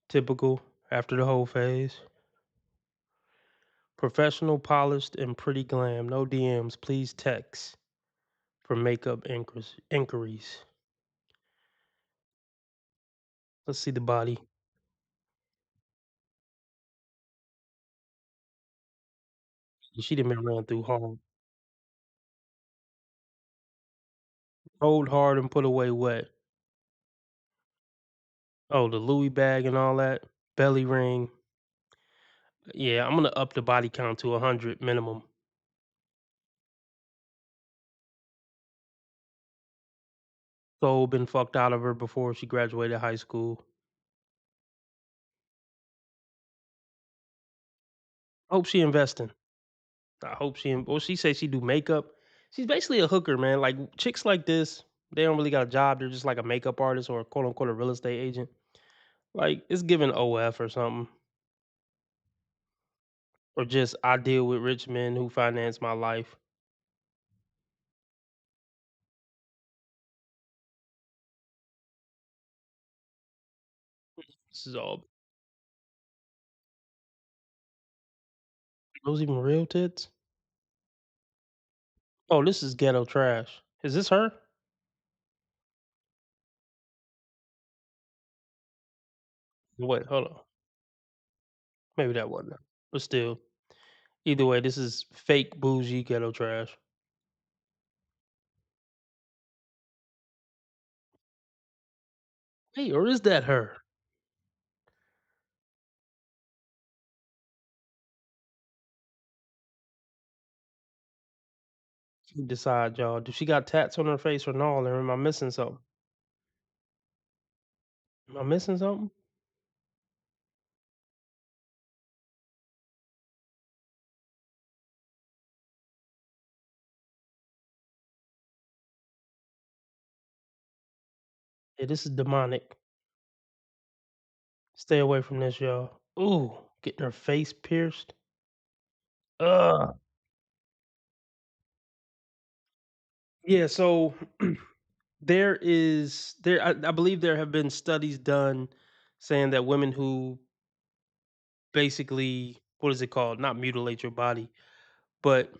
Typical after the whole phase. Professional, polished, and pretty glam. No DMs. Please text for makeup inquiries. Let's see the body. She done been ran through hard. Rolled hard and put away wet. Oh, the Louis bag and all that. Belly ring. Yeah, I'm gonna up the body count to 100 minimum. Soul been fucked out of her before she graduated high school. Hope she investing. I hope she say she do makeup. She's basically a hooker, man. Like chicks like this, they don't really got a job. They're just like a makeup artist or quote unquote a real estate agent. Like it's giving OF or something. Or just I deal with rich men who finance my life. This is all those even real tits? Oh, this is ghetto trash. Is this her? Wait, hold on. Maybe that wasn't her. But still, either way, this is fake bougie ghetto trash. Hey, or is that her? You decide, y'all. Do she got tats on her face or no? Or am I missing something? Am I missing something? Yeah, this is demonic. Stay away from this, y'all. Ooh, getting her face pierced. Ugh. Yeah, so I believe there have been studies done saying that women who basically what is it called? Not mutilate your body, but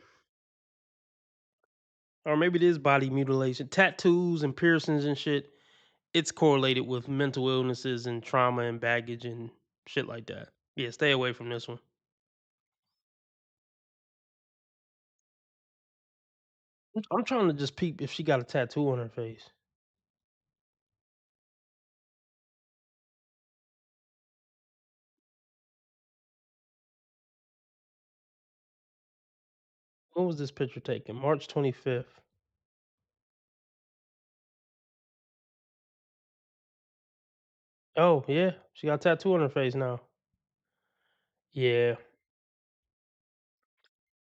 or maybe it is body mutilation, tattoos and piercings and shit. It's correlated with mental illnesses and trauma and baggage and shit like that. Yeah, stay away from this one. I'm trying to just peep if she got a tattoo on her face. When was this picture taken? March 25th. Oh, yeah. She got a tattoo on her face now. Yeah.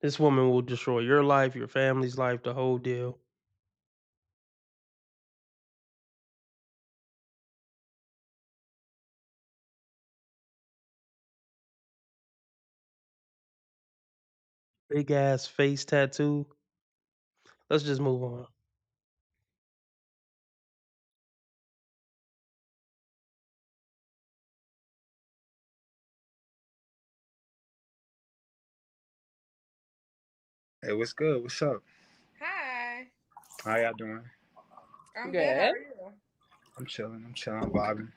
This woman will destroy your life, your family's life, the whole deal. Big ass face tattoo. Let's just move on. Hey, what's good? What's up? Hi. How y'all doing? I'm good. How Good. are you? I'm chilling. I'm vibing.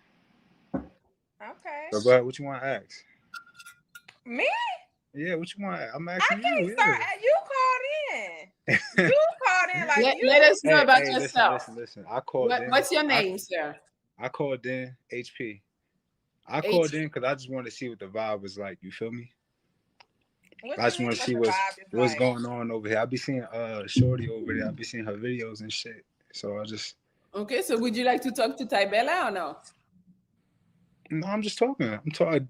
Okay. But what you want to ask? Me? Yeah, what you want? I'm I asking can't you. start. You called in. You called in like you. Let us know Hey, about hey, yourself. listen. I called in. What's your name, sir? I called in HP. I H. called in because I just wanted to see what the vibe was like. You feel me? What I you just mean? want to What see the vibe is what's like? going on over here. I be seeing Shorty over there. I be seeing her videos and shit. So I just Okay, so would you like to talk to Tybella or no? no, I'm just talking. I'm talking.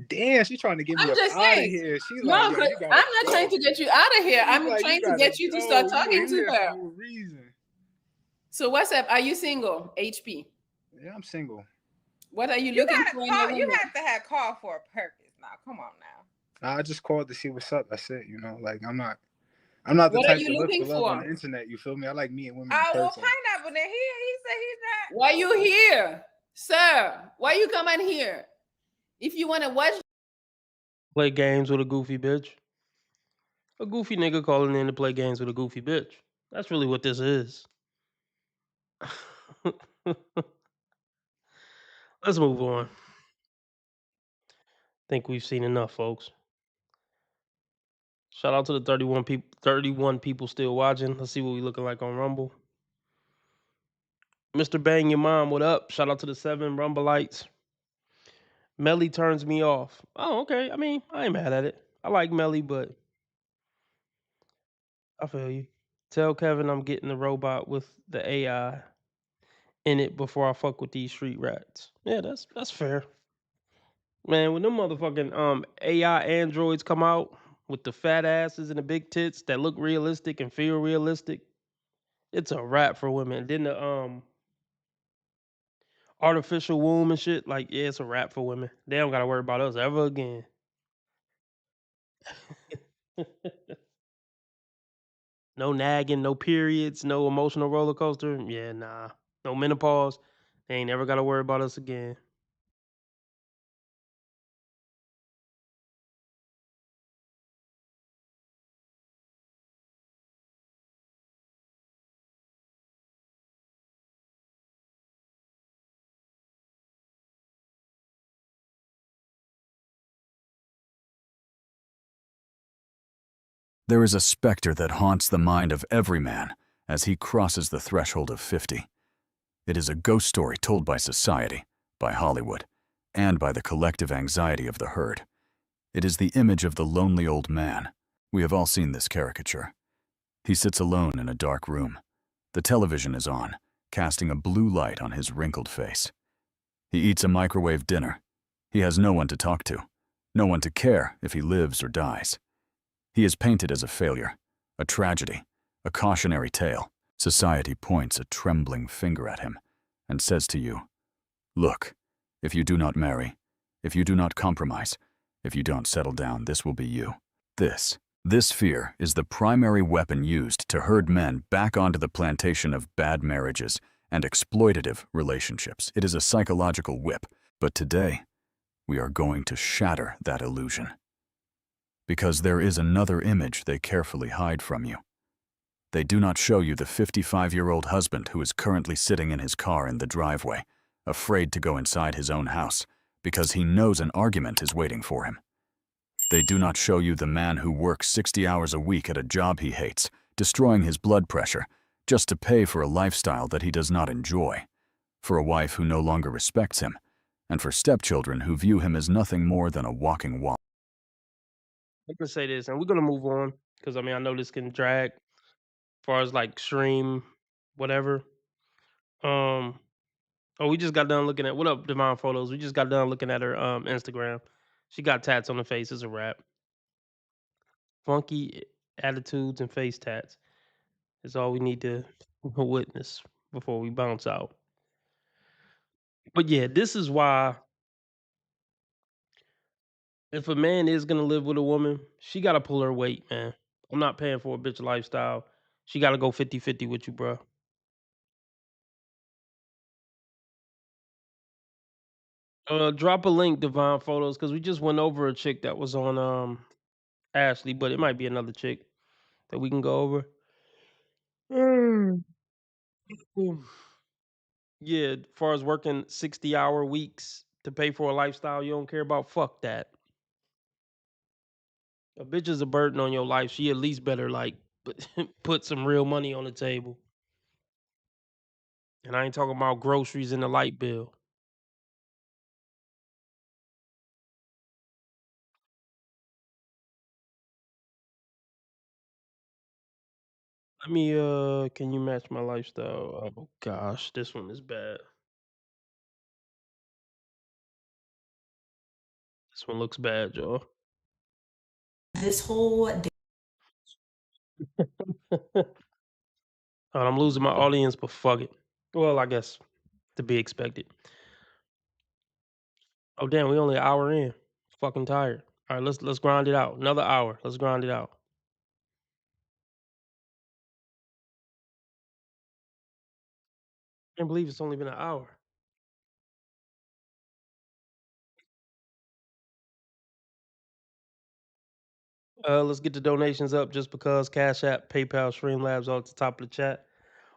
Damn, she's trying to get me I'm up just out of saying. here. She's like, No, yo, 'cause you gotta I'm not trying go. to get you out of here. She's I'm like, you trying to gotta get you to start go. talking You to here for her. no reason. So what's up? Are you single? HP. Yeah, I'm single. What are you You looking gotta for in a call. You woman? have to have call for a purpose. Now, come on now. I just called to see what's up. That's it. You know, like I'm not the What are type you to look looking for love on for? the internet. You feel me? I like meeting women in Oh well, person. pineapple. Then he said he's not. Why you here, sir? Why you come in here? If you want to watch, Play games with a goofy bitch. A goofy nigga calling in to play games with a goofy bitch. That's really what this is. Let's move on. Think we've seen enough, folks. Shout out to the 31 people still watching. Let's see what we looking like on Rumble. Mr. Bang Your Mom, what up? Shout out to the 7 Rumbleites. Melly turns me off. Oh, okay. I mean, I ain't mad at it. I like Melly, but I feel you. Tell Kevin I'm getting the robot with the AI in it before I fuck with these street rats. Yeah, that's fair. Man, when them motherfucking AI androids come out with the fat asses and the big tits that look realistic and feel realistic, it's a wrap for women. Then the artificial womb and shit, like, yeah, it's a wrap for women. They don't gotta worry about us ever again. No nagging, no periods, no emotional roller coaster. Yeah, nah. No menopause. They ain't never gotta worry about us again. There is a specter that haunts the mind of every man as he crosses the threshold of 50. It is a ghost story told by society, by Hollywood, and by the collective anxiety of the herd. It is the image of the lonely old man. We have all seen this caricature. He sits alone in a dark room. The television is on, casting a blue light on his wrinkled face. He eats a microwave dinner. He has no one to talk to, no one to care if he lives or dies. He is painted as a failure, a tragedy, a cautionary tale. Society points a trembling finger at him and says to you, "Look, if you do not marry, if you do not compromise, if you don't settle down, this will be you." This fear is the primary weapon used to herd men back onto the plantation of bad marriages and exploitative relationships. It is a psychological whip, but today, we are going to shatter that illusion. Because there is another image they carefully hide from you. They do not show you the 55-year-old husband who is currently sitting in his car in the driveway, afraid to go inside his own house because he knows an argument is waiting for him. They do not show you the man who works 60 hours a week at a job he hates, destroying his blood pressure, just to pay for a lifestyle that he does not enjoy, for a wife who no longer respects him, and for stepchildren who view him as nothing more than a walking wall. I'm gonna say this, and we're gonna move on, because I know this can drag as far as like stream, whatever. Oh, we just got done looking at what up, Divine Photos. We just got done looking at her Instagram. She got tats on the face as a wrap. Funky attitudes and face tats is all we need to witness before we bounce out. But yeah, this is why if a man is gonna live with a woman, she gotta pull her weight, man. I'm not paying for a bitch lifestyle. She gotta go 50-50 with you, bro. Drop a link, Divine Photos, because we just went over a chick that was on Ashley, but it might be another chick that we can go over. Mm. Yeah, as far as working 60-hour weeks to pay for a lifestyle you don't care about, fuck that. A bitch is a burden on your life. She at least better like put some real money on the table. And I ain't talking about groceries and the light bill. Let me can you match my lifestyle? Oh gosh, this one is bad. This one looks bad, y'all. This whole I'm losing my audience, but fuck it. Well, I guess to be expected. Oh damn, we only an hour in. Fucking tired. All right, let's grind it out. Another hour. Let's grind it out. Can't believe it's only been an hour. Let's get the donations up just because Cash App, PayPal, Streamlabs all at the top of the chat.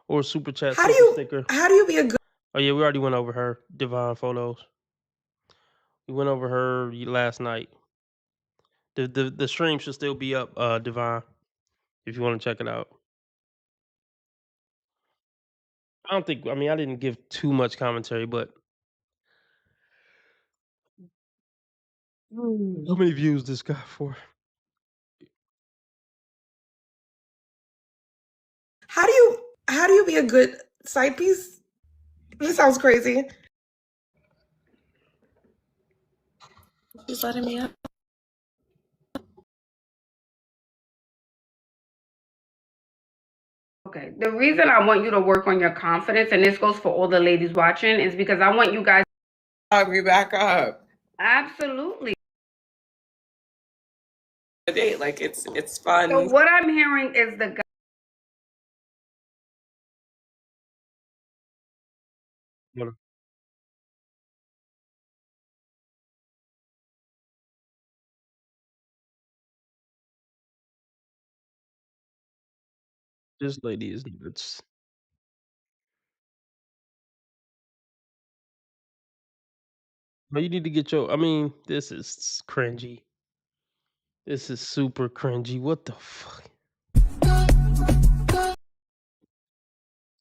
Or Super Chat, how do Super Sticker. you be a good Oh yeah, we already went over her. Divine Photos. We went over her last night. The stream should still be up, Divine, if you want to check it out. I didn't give too much commentary, but how many views this got for? how do you be a good side piece? This sounds crazy. She's letting me up. Okay. The reason I want you to work on your confidence, and this goes for all the ladies watching, is because I want you guys. I'll be back up. Absolutely. Like it's fun. So what I'm hearing is the guy. This lady is nuts. But you need to get your. I mean, this is cringy. This is super cringy. What the fuck?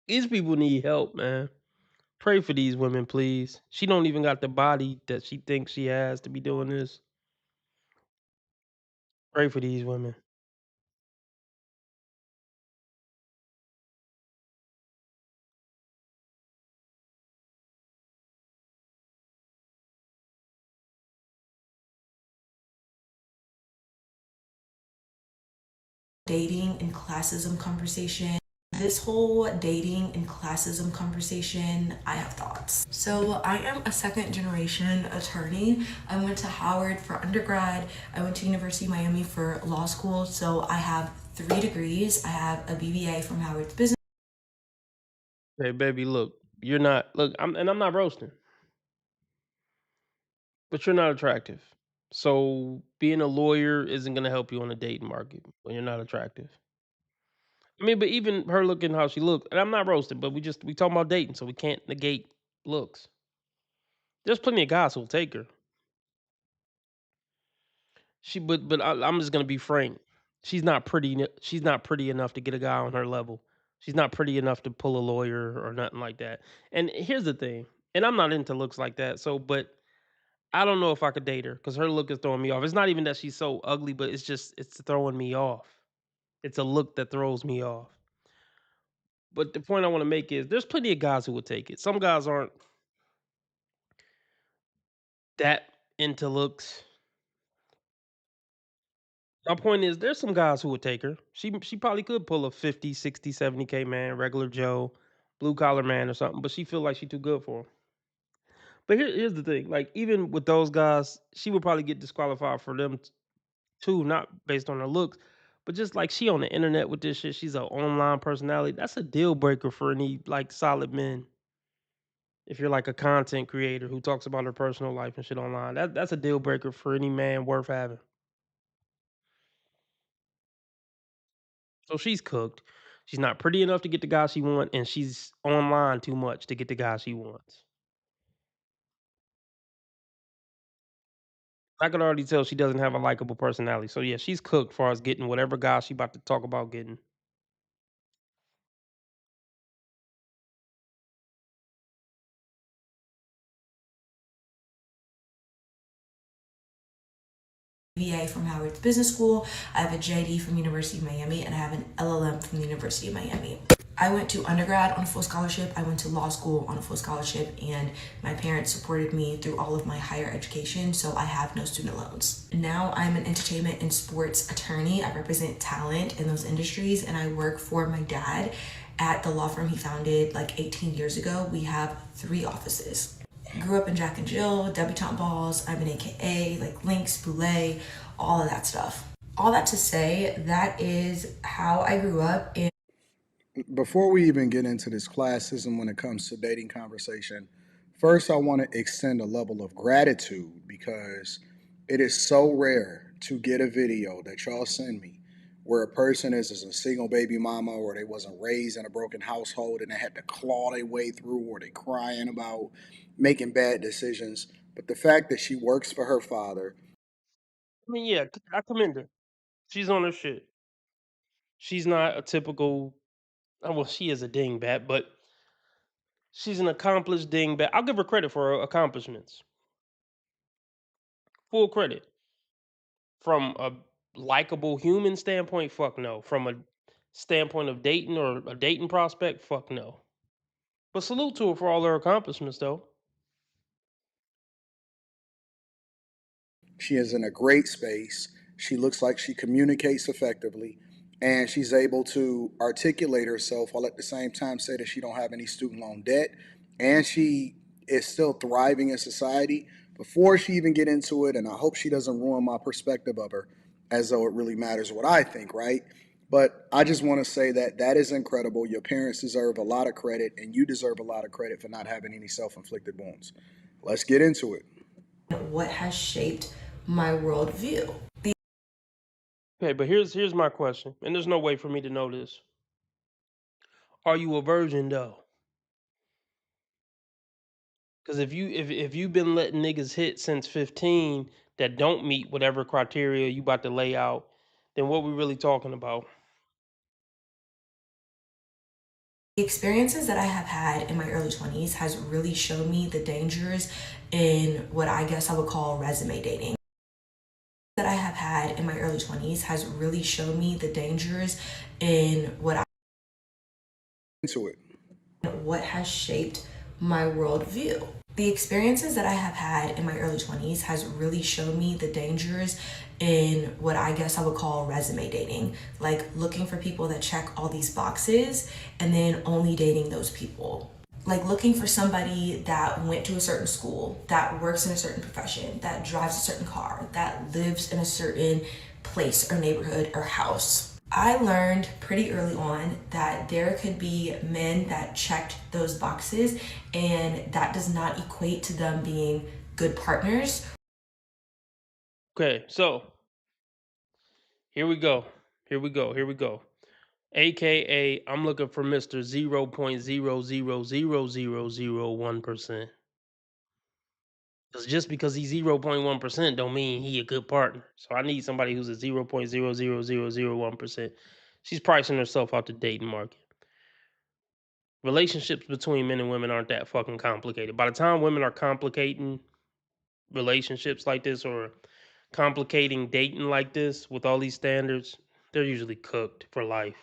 These people need help, man. Pray for these women, please. She don't even got the body that she thinks she has to be doing this. Pray for these women. Dating and classism conversation. This whole dating and classism conversation, I have thoughts. So I am a second generation attorney. I went to Howard for undergrad. I went to University of Miami for law school. So I have 3 degrees. I have a BBA from Howard's business. Hey, baby, look, you're not. Look, I'm not roasting, but you're not attractive. So being a lawyer isn't gonna help you on the dating market when you're not attractive. I mean, but even her looking how she looked, and I'm not roasting, but we talking about dating, so we can't negate looks. There's plenty of guys who'll take her. I'm just gonna be frank. She's not pretty. She's not pretty enough to get a guy on her level. She's not pretty enough to pull a lawyer or nothing like that. And here's the thing, and I'm not into looks like that. So, but I don't know if I could date her because her look is throwing me off. It's not even that she's so ugly, but it's throwing me off. It's a look that throws me off. But the point I want to make is there's plenty of guys who would take it. Some guys aren't that into looks. My point is there's some guys who would take her. She probably could pull a 50, 60, 70K man, regular Joe, blue collar man or something, but she feel like she too good for him. But here's the thing, like even with those guys, she would probably get disqualified for them too, not based on her looks, but just like she on the internet with this shit, she's an online personality. That's a deal breaker for any like solid men. If you're like a content creator who talks about her personal life and shit online, that's a deal breaker for any man worth having. So she's cooked. She's not pretty enough to get the guy she wants, and she's online too much to get the guy she wants. I could already tell she doesn't have a likable personality. So yeah, she's cooked as far as getting whatever guy she about to talk about getting. BA from Howard's Business School. I have a JD from University of Miami, and I have an LLM from the University of Miami. I went to undergrad on a full scholarship. I went to law school on a full scholarship, and my parents supported me through all of my higher education, so I have no student loans. Now I'm an entertainment and sports attorney. I represent talent in those industries, and I work for my dad at the law firm he founded like 18 years ago. We have 3 offices. Grew up in Jack and Jill, debutante balls. I'm an AKA, like Lynx, Boulay, all of that stuff. All that to say, that is how I grew up. Before we even get into this classism when it comes to dating conversation, first I want to extend a level of gratitude because it is so rare to get a video that y'all send me where a person is a single baby mama or they wasn't raised in a broken household and they had to claw their way through or they crying about making bad decisions. But the fact that she works for her father. I mean, yeah, I commend her. She's on her shit. She's not a typical. Well, she is a dingbat, but she's an accomplished dingbat. I'll give her credit for her accomplishments. Full credit. From a likable human standpoint, fuck no. From a standpoint of dating or a dating prospect, fuck no. But salute to her for all her accomplishments, though. She is in a great space. She looks like she communicates effectively. and she's able to articulate herself while at the same time say that she don't have any student loan debt, and she is still thriving in society. Before she even get into it, and I hope she doesn't ruin my perspective of her, as though it really matters what I think, right? But I just want to say that that is incredible. Your parents deserve a lot of credit, and you deserve a lot of credit for not having any self-inflicted wounds. Let's get into it. What has shaped my worldview? Okay, but here's my question, and there's no way for me to know this. Are you a virgin though? Because if you've been letting niggas hit since 15 that don't meet whatever criteria you about to lay out, then what we really talking about? The experiences that I have had in my early 20s has really shown me the dangers in what I guess I would call resume dating. That I have had in my early 20s has really shown me the dangers in Into it. what has shaped my worldview. The experiences that I have had in my early 20s has really shown me the dangers in what I guess I would call resume dating, like looking for people that check all these boxes and then only dating those people. Like looking for somebody that went to a certain school, that works in a certain profession, that drives a certain car, that lives in a certain place or neighborhood or house. I learned pretty early on that there could be men that checked those boxes, and that does not equate to them being good partners. Okay, so here we go. Here we go. Here we go. AKA, I'm looking for Mr. 0.0000001%. Because just because he's 0.1% don't mean he a good partner. So I need somebody who's a 0.00001%. She's pricing herself out the dating market. Relationships between men and women aren't that fucking complicated. By the time women are complicating relationships like this or complicating dating like this with all these standards, they're usually cooked for life.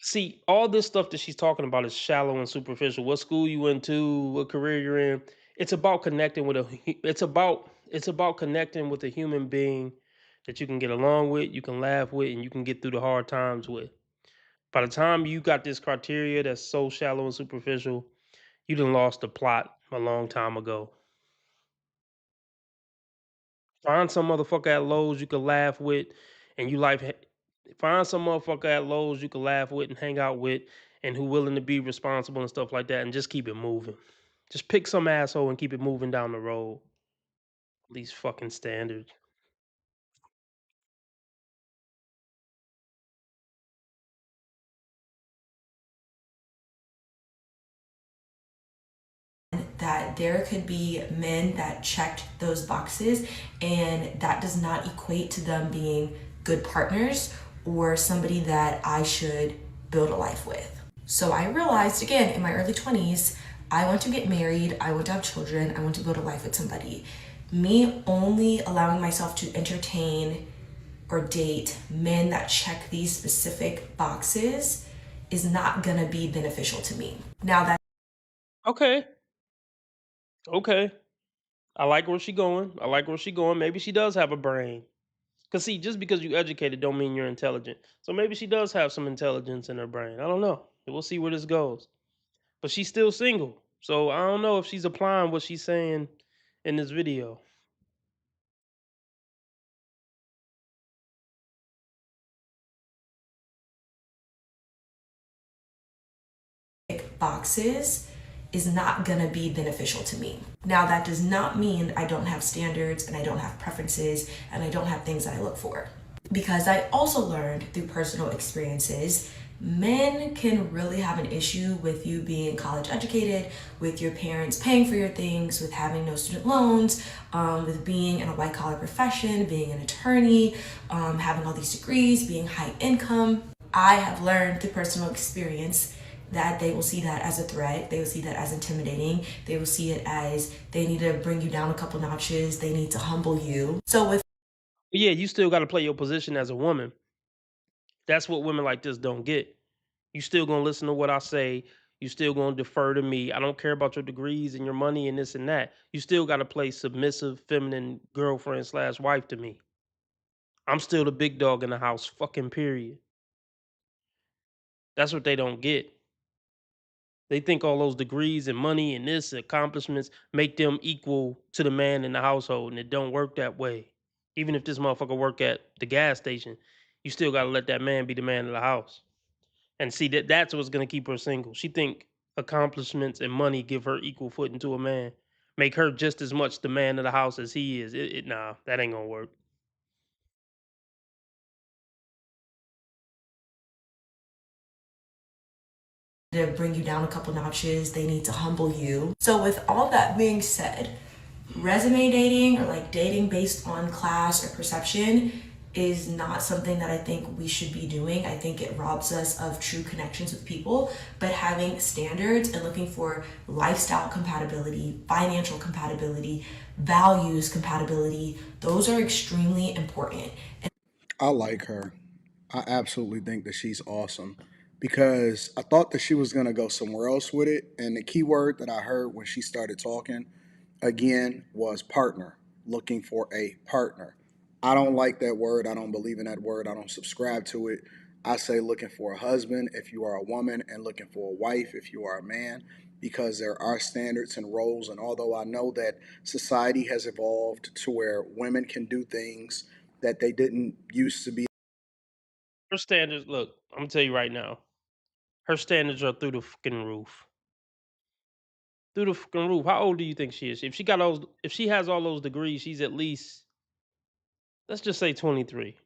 See, all this stuff that she's talking about is shallow and superficial. What school you went to, what career you're in. It's about connecting with it's about connecting with a human being that you can get along with, you can laugh with, and you can get through the hard times with. By the time you got this criteria that's so shallow and superficial, you done lost the plot a long time ago. Find some motherfucker at Lowe's you can laugh with, and you find some motherfucker at Lowe's you can laugh with and hang out with, and who willing to be responsible and stuff like that, and just keep it moving. Just pick some asshole and keep it moving down the road. These fucking standards. That there could be men that checked those boxes, and that does not equate to them being good partners or somebody that I should build a life with. So I realized again in my early 20s, I want to get married, I want to have children, I want to build a life with somebody. Me only allowing myself to entertain or date men that check these specific boxes is not gonna be beneficial to me. Now that Okay. Okay. I like where she going. I like where she going. Maybe she does have a brain. Cause see, just because you educated don't mean you're intelligent. So maybe she does have some intelligence in her brain. I don't know. We'll see where this goes. But she's still single. So I don't know if she's applying what she's saying in this video. boxes is not gonna be beneficial to me. Now, that does not mean I don't have standards and I don't have preferences and I don't have things that I look for. Because I also learned through personal experiences, men can really have an issue with you being college educated, with your parents paying for your things, with having no student loans, with being in a white collar profession, being an attorney, having all these degrees, being high income. I have learned through personal experience that they will see that as a threat, they will see that as intimidating, they will see it as they need to bring you down a couple notches, they need to humble you. So with Yeah, you still got to play your position as a woman. That's what women like this don't get. You still gonna listen to what I say. You still gonna defer to me. I don't care about your degrees and your money and this and that. You still got to play submissive, feminine girlfriend slash wife to me. I'm still the big dog in the house, fucking period. That's what they don't get. They think all those degrees and money and this accomplishments make them equal to the man in the household, and it don't work that way. Even if this motherfucker work at the gas station, you still gotta let that man be the man of the house. And see that's what's gonna keep her single. She think accomplishments and money give her equal footing to a man, make her just as much the man of the house as he is. Nah, that ain't gonna work. To bring you down a couple notches, they need to humble you. So with all that being said, resume dating or like dating based on class or perception is not something that I think we should be doing. I think it robs us of true connections with people, but having standards and looking for lifestyle compatibility, financial compatibility, values compatibility, those are extremely important. I like her. I absolutely think that she's awesome because I thought that she was going to go somewhere else with it. And the key word that I heard when she started talking again was partner, looking for a partner. I don't like that word. I don't believe in that word. I don't subscribe to it. I say looking for a husband if you are a woman and looking for a wife if you are a man because there are standards and roles. And although I know that society has evolved to where women can do things that they didn't used to be. Her standards, look, I'm gonna tell you right now, her standards are through the fucking roof. Through the fucking roof. How old do you think she is? If she has all those degrees, she's at least, let's just say 23.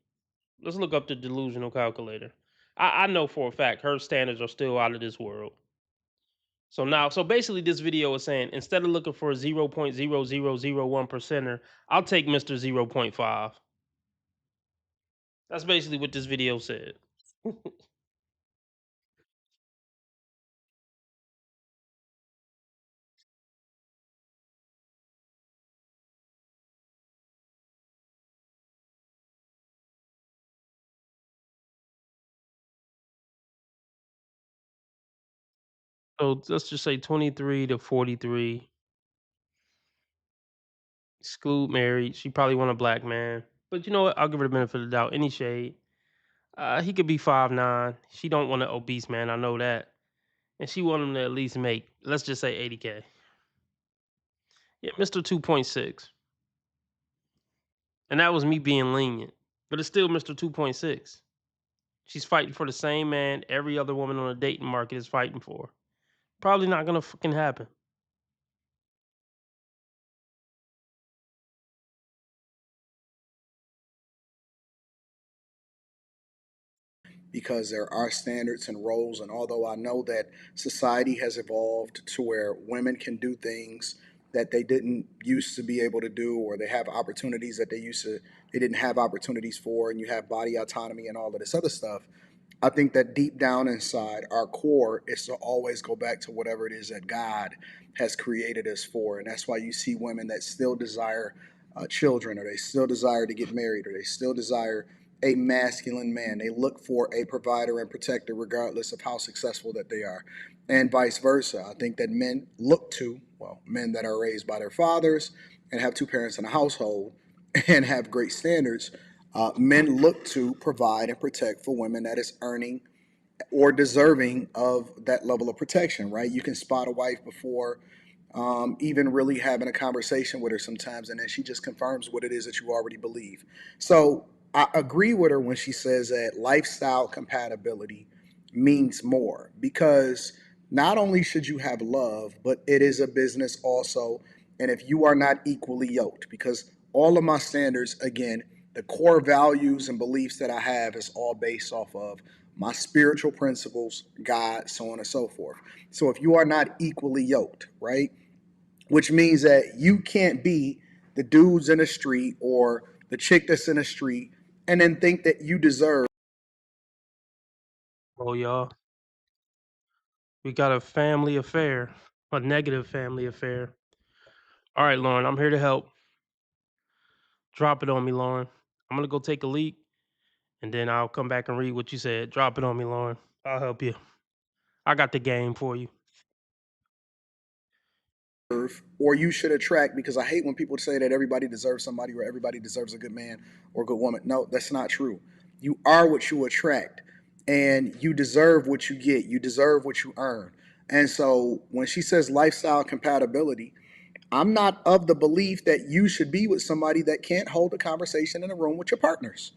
Let's look up the delusional calculator. I know for a fact her standards are still out of this world. So basically this video is saying instead of looking for a 0.0001 percenter, I'll take Mr. 0.5. That's basically what this video said. So let's just say 23 to 43. Exclude married. She probably want a black man. But you know what? I'll give her the benefit of the doubt. Any shade. He could be 5'9". She don't want an obese man. I know that. And she want him to at least make, let's just say 80K. Yeah, Mr. 2.6. And that was me being lenient. But it's still Mr. 2.6. She's fighting for the same man every other woman on the dating market is fighting for. Probably not gonna fucking happen. Because there are standards and roles. And although I know that society has evolved to where women can do things that they didn't used to be able to do, or they have opportunities that they didn't have opportunities for, and you have body autonomy and all of this other stuff. I think that deep down inside, our core is to always go back to whatever it is that God has created us for. And that's why you see women that still desire children, or they still desire to get married, or they still desire a masculine man. They look for a provider and protector, regardless of how successful that they are, and vice versa. I think that men look to, well, men that are raised by their fathers and have two parents in a household and have great standards, men look to provide and protect for women that is earning or deserving of that level of protection, right? You can spot a wife before even really having a conversation with her sometimes, and then she just confirms what it is that you already believe. So I agree with her when she says that lifestyle compatibility means more because not only should you have love, but it is a business also. And if you are not equally yoked, because all of my standards, again, the core values and beliefs that I have is all based off of my spiritual principles, God, so on and so forth. So if you are not equally yoked, right? Which means that you can't be the dudes in the street or the chick that's in the street and then think that you deserve. Oh, y'all. We got a family affair. A negative family affair. All right, Lauren, I'm here to help. Drop it on me, Lauren. I'm gonna go take a leak, and then I'll come back and read what you said. Drop it on me, Lauren. I'll help you. I got the game for you. deserve or you should attract, because I hate when people say that everybody deserves somebody or everybody deserves a good man or a good woman. No, that's not true. You are what you attract, and you deserve what you get. You deserve what you earn. And so when she says lifestyle compatibility, I'm not of the belief that you should be with somebody that can't hold a conversation in a room with your partners.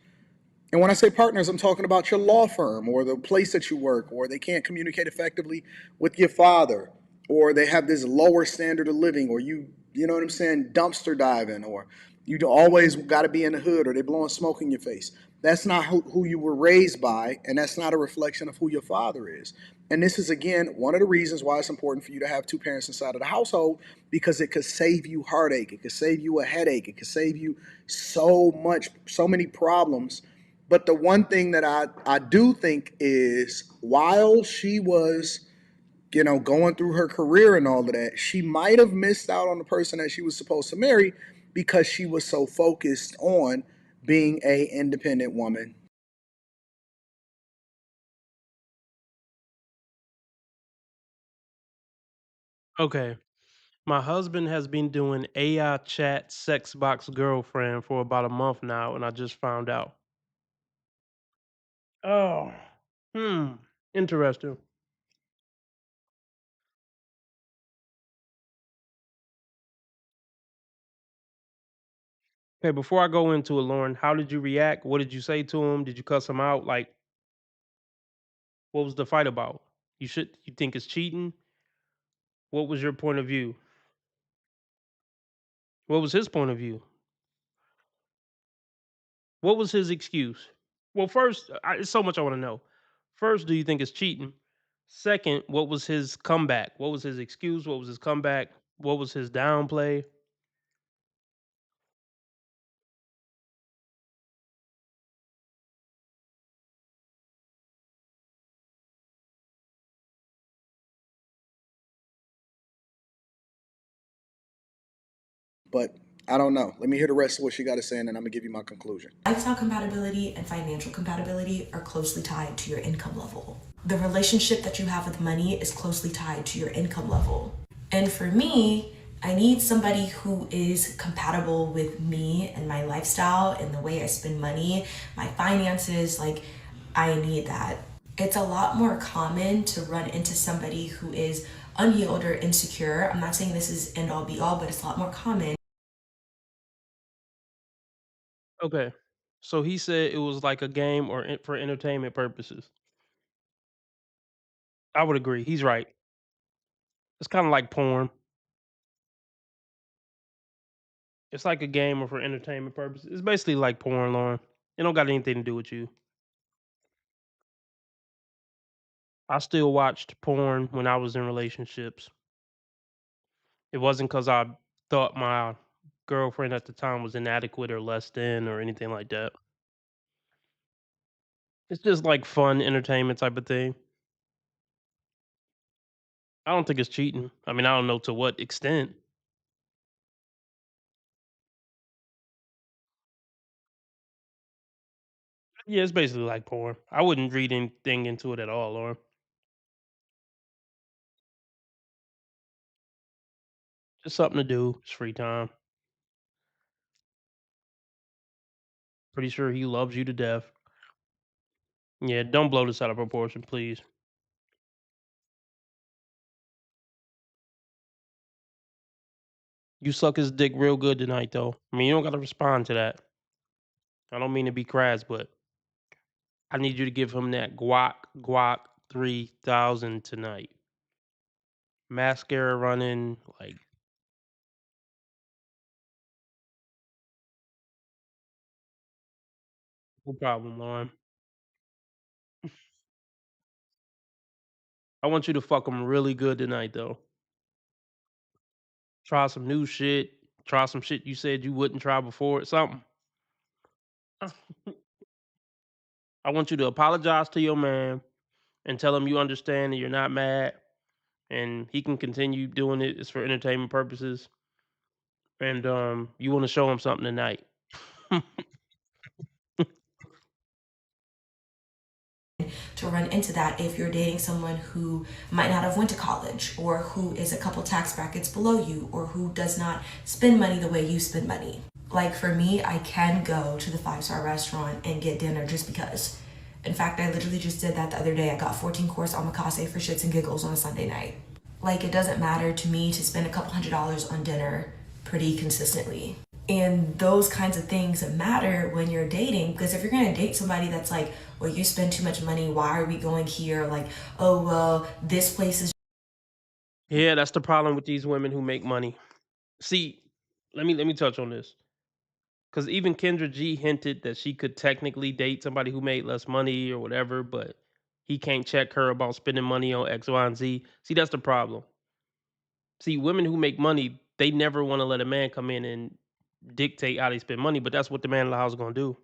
And when I say partners, I'm talking about your law firm or the place that you work, or they can't communicate effectively with your father, or they have this lower standard of living, or you know what I'm saying, dumpster diving, or you always got to be in the hood, or they blowing smoke in your face. That's not who you were raised by, and that's not a reflection of who your father is. And this is, again, one of the reasons why it's important for you to have two parents inside of the household, because it could save you heartache, it could save you a headache, it could save you so many problems. But the one thing that I do think is, while she was, going through her career and all of that, she might have missed out on the person that she was supposed to marry because she was so focused on being a independent woman. Okay. My husband has been doing AI chat sex box girlfriend for about a month now, and I just found out. Oh, hmm. Interesting. Okay, before I go into it, Lauren, how did you react? What did you say to him? Did you cuss him out? Like, what was the fight about? You think it's cheating? What was your point of view? What was his point of view? What was his excuse? Well, first, it's so much I want to know. First, do you think it's cheating? Second, what was his comeback? What was his excuse? What was his comeback? What was his downplay? But I don't know. Let me hear the rest of what she got to say, and then I'm going to give you my conclusion. Lifestyle compatibility and financial compatibility are closely tied to your income level. The relationship that you have with money is closely tied to your income level. And for me, I need somebody who is compatible with me and my lifestyle and the way I spend money, my finances. Like, I need that. It's a lot more common to run into somebody who is unhealed or insecure. I'm not saying this is end all be all, but it's a lot more common. Okay. So he said it was like a game or for entertainment purposes. I would agree. He's right. It's kind of like porn. It's like a game or for entertainment purposes. It's basically like porn, Lauren. It don't got anything to do with you. I still watched porn when I was in relationships. It wasn't because I thought my girlfriend at the time was inadequate or less than or anything like that. It's just like fun entertainment type of thing. I don't think it's cheating. I mean, I don't know to what extent. Yeah, it's basically like porn. I wouldn't read anything into it at all, Lauren. Just something to do. It's free time. Pretty sure he loves you to death. Yeah, don't blow this out of proportion, please. You suck his dick real good tonight, though. I mean, you don't got to respond to that. I don't mean to be crass, but I need you to give him that guac 3000 tonight. Mascara running, like, no problem, Lauren. I want you to fuck him really good tonight, though. Try some new shit. Try some shit you said you wouldn't try before. Something. I want you to apologize to your man and tell him you understand and you're not mad, and he can continue doing it. It's for entertainment purposes, and you want to show him something tonight. to run into that if you're dating someone who might not have went to college, or who is a couple tax brackets below you, or who does not spend money the way you spend money. Like for me, I can go to the 5-star restaurant and get dinner just because. In fact, I literally just did that the other day. I got 14-course omakase for shits and giggles on a Sunday night. Like, it doesn't matter to me to spend a couple $100s on dinner pretty consistently. And those kinds of things matter when you're dating, because if you're gonna date somebody that's like, well, you spend too much money, why are we going here? Like, oh, well, this place is. Yeah, that's the problem with these women who make money. See, let me touch on this. Because even Kendra G hinted that she could technically date somebody who made less money or whatever, but he can't check her about spending money on X, Y, and Z. See, that's the problem. See, women who make money, they never want to let a man come in and dictate how they spend money, but that's what the man in the house is going to do.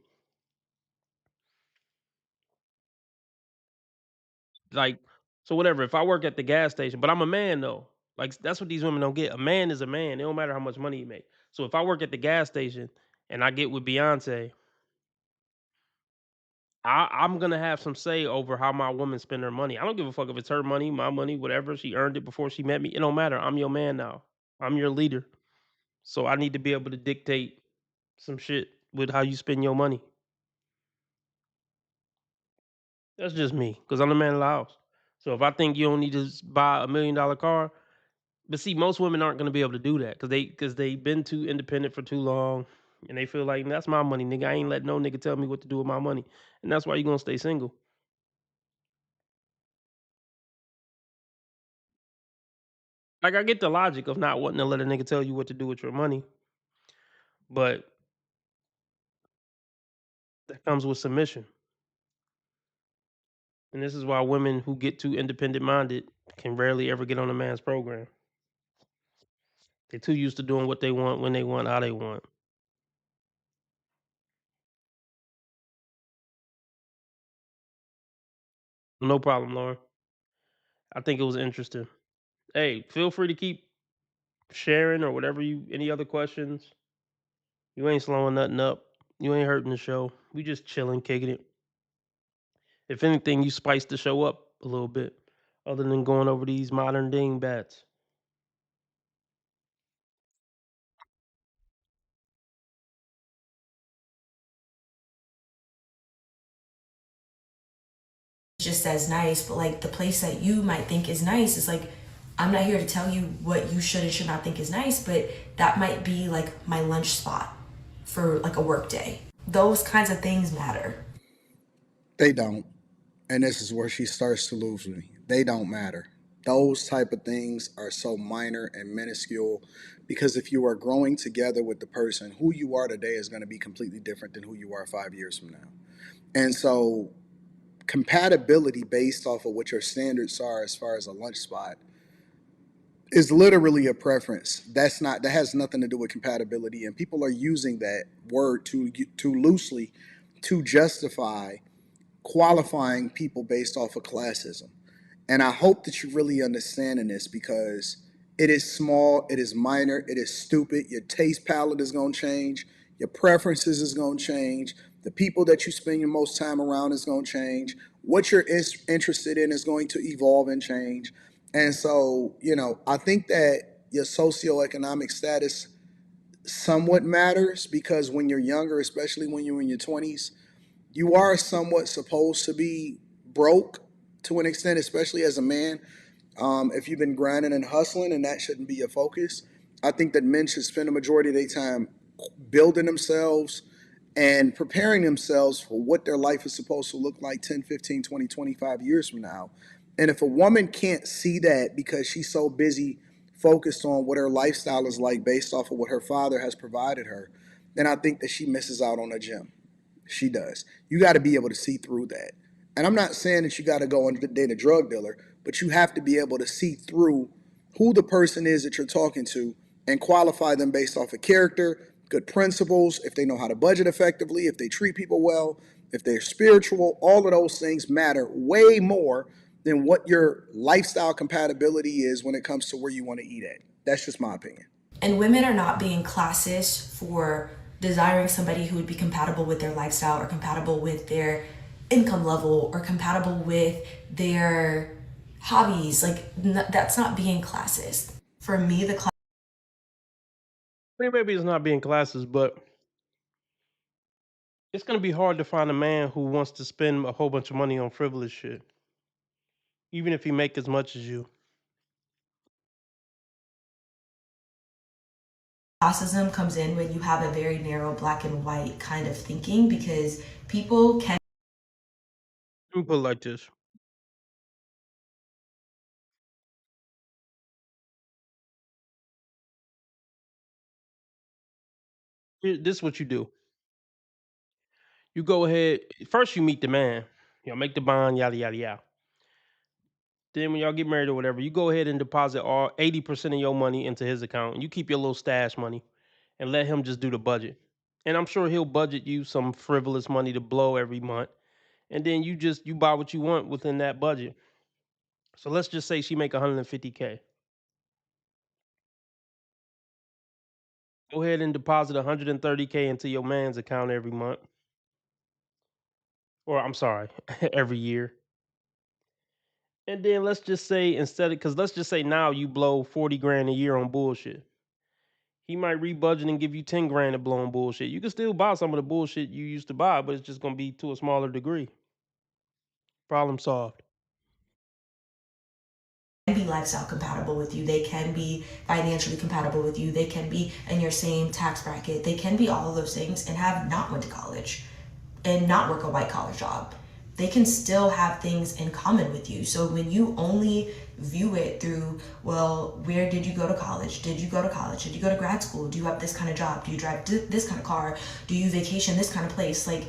Like, so whatever, if I work at the gas station, but I'm a man though. Like, that's what these women don't get. A man is a man. It don't matter how much money he make. So if I work at the gas station and I get with Beyonce, I'm gonna have some say over how my woman spend her money. I don't give a fuck if it's her money, my money, whatever. She earned it before she met me. It don't matter. I'm your man now. I'm your leader. So I need to be able to dictate some shit with how you spend your money. That's just me, because I'm the man of the house. So if I think you don't need to buy $1 million car, but see, most women aren't gonna be able to do that because they've been too independent for too long, and they feel like that's my money, nigga. I ain't let no nigga tell me what to do with my money, and that's why you're gonna stay single. Like, I get the logic of not wanting to let a nigga tell you what to do with your money, but that comes with submission. And this is why women who get too independent minded can rarely ever get on a man's program. They're too used to doing what they want, when they want, how they want. No problem, Lauren. I think it was interesting. Hey, feel free to keep sharing or whatever you, any other questions. You ain't slowing nothing up. You ain't hurting the show. We just chilling, kicking it. If anything, you spice the show up a little bit, other than going over these modern dingbats. Just as nice, but like the place that you might think is nice is like, I'm not here to tell you what you should and should not think is nice, but that might be like my lunch spot for like a work day. Those kinds of things matter. They don't. And this is where she starts to lose me. They don't matter. Those type of things are so minor and minuscule because if you are growing together with the person, who you are today is going to be completely different than who you are 5 years from now. And so compatibility based off of what your standards are as far as a lunch spot is literally a preference. That has nothing to do with compatibility, and people are using that word too loosely to justify qualifying people based off of classism. And I hope that you really understand in this because it is small, it is minor, it is stupid. Your taste palette is going to change, your preferences is going to change, the people that you spend your most time around is going to change, what you're interested in is going to evolve and change. And so, I think that your socioeconomic status somewhat matters because when you're younger, especially when you're in your 20s, you are somewhat supposed to be broke to an extent, especially as a man. If you've been grinding and hustling, and that shouldn't be your focus, I think that men should spend a majority of their time building themselves and preparing themselves for what their life is supposed to look like 10, 15, 20, 25 years from now. And if a woman can't see that because she's so busy focused on what her lifestyle is like based off of what her father has provided her, then I think that she misses out on a gem. She does. You got to be able to see through that. And I'm not saying that you got to go and date a drug dealer, but you have to be able to see through who the person is that you're talking to and qualify them based off of character, good principles, if they know how to budget effectively, if they treat people well, if they're spiritual. All of those things matter way more than what your lifestyle compatibility is when it comes to where you want to eat at. That's just my opinion. And women are not being classist for desiring somebody who would be compatible with their lifestyle or compatible with their income level or compatible with their hobbies. Like, that's not being classist. For me, the Maybe it's not being classes, but it's gonna be hard to find a man who wants to spend a whole bunch of money on frivolous shit, even if he make as much as you. classism comes in when you have a very narrow black and white kind of thinking, because people can Let me put it like this: this is what you do. You go ahead. First, you meet the man. Make the bond, yada yada yada. Then, when y'all get married or whatever, you go ahead and deposit all 80% of your money into his account, and you keep your little stash money, and let him just do the budget. And I'm sure he'll budget you some frivolous money to blow every month, and then you buy what you want within that budget. So let's just say she make 150K. Go ahead and deposit 130K into your man's account every month, or I'm sorry, every year. And then let's just say because let's just say now you blow 40 grand a year on bullshit. He might rebudget and give you 10 grand to blow on bullshit. You can still buy some of the bullshit you used to buy, but it's just gonna be to a smaller degree. Problem solved. be lifestyle compatible with you. They can be financially compatible with you. They can be in your same tax bracket. They can be all of those things and have not went to college and not work a white collar job. They can still have things in common with you. So when you only view it through, well, where did you go to college? Did you go to college? Did you go to grad school? Do you have this kind of job? Do you drive this kind of car? Do you vacation this kind of place? Like,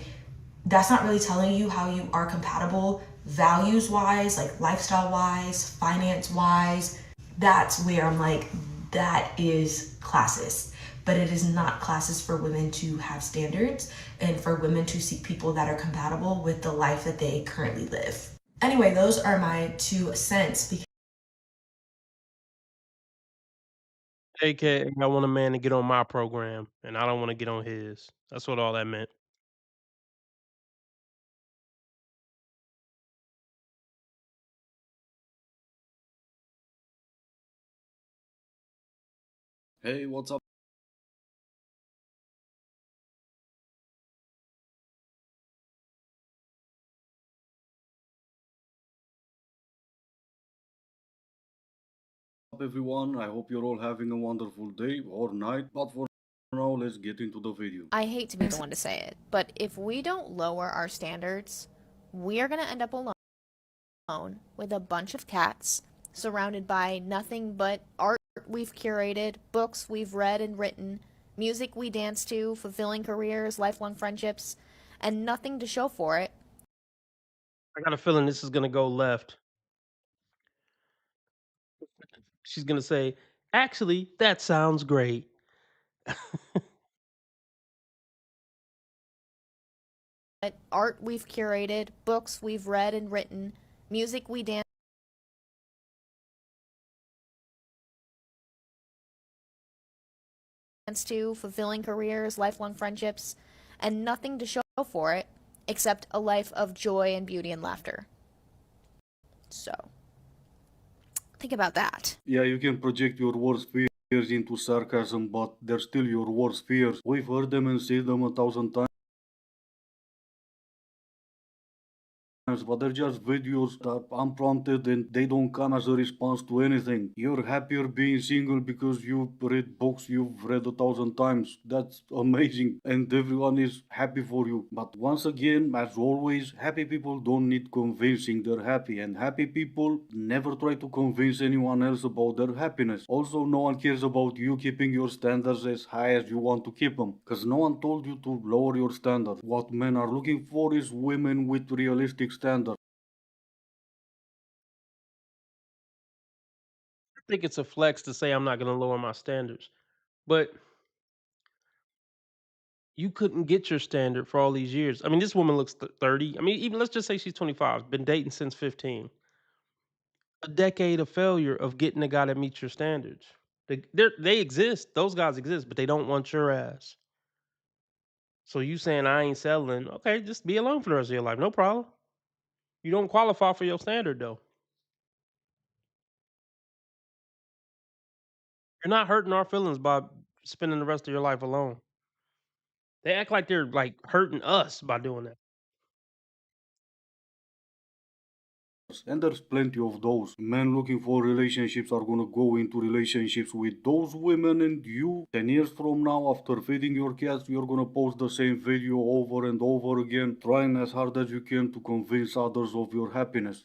that's not really telling you how you are compatible values wise, like lifestyle wise, finance wise. That's where I'm like, that is classist. But it is not classist for women to have standards and for women to seek people that are compatible with the life that they currently live. Anyway, those are my 2 cents. AKA, I want a man to get on my program, and I don't want to get on his. That's what all that meant. Hey, what's up? Everyone, I hope you're all having a wonderful day or night, but for now, let's get into the video. I hate to be the one to say it, but if we don't lower our standards, we are going to end up alone with a bunch of cats surrounded by nothing but art we've curated, books we've read and written, music we dance to, fulfilling careers, lifelong friendships, and nothing to show for it. I got a feeling this is gonna go left. She's gonna say, "Actually, that sounds great." Art we've curated, books we've read and written, music we dance to, fulfilling careers, lifelong friendships, and nothing to show for it except a life of joy and beauty and laughter. So, think about that. Yeah, you can project your worst fears into sarcasm, but they're still your worst fears. We've heard them and said them 1,000 times. But they're just videos that unprompted and they don't come as a response to anything. You're happier being single because you've read books you've read 1,000 times. That's amazing, and everyone is happy for you. But once again, as always, happy people don't need convincing they're happy, and happy people never try to convince anyone else about their happiness. Also, no one cares about you keeping your standards as high as you want to keep them, because no one told you to lower your standards. What men are looking for is women with realistic standards. I think it's a flex to say I'm not gonna lower my standards, but you couldn't get your standard for all these years. I mean, this woman looks 30. I mean, even let's just say she's 25, been dating since 15. A decade of failure of getting a guy that meets your standards. They exist. Those guys exist, but they don't want your ass. So you saying I ain't settling? Okay, just be alone for the rest of your life. No problem. You don't qualify for your standard though. You're not hurting our feelings by spending the rest of your life alone. They act like they're like hurting us by doing that. And there's plenty of those. Men looking for relationships are gonna go into relationships with those women, and you, 10 years from now, after feeding your cats, you're gonna post the same video over and over again, trying as hard as you can to convince others of your happiness.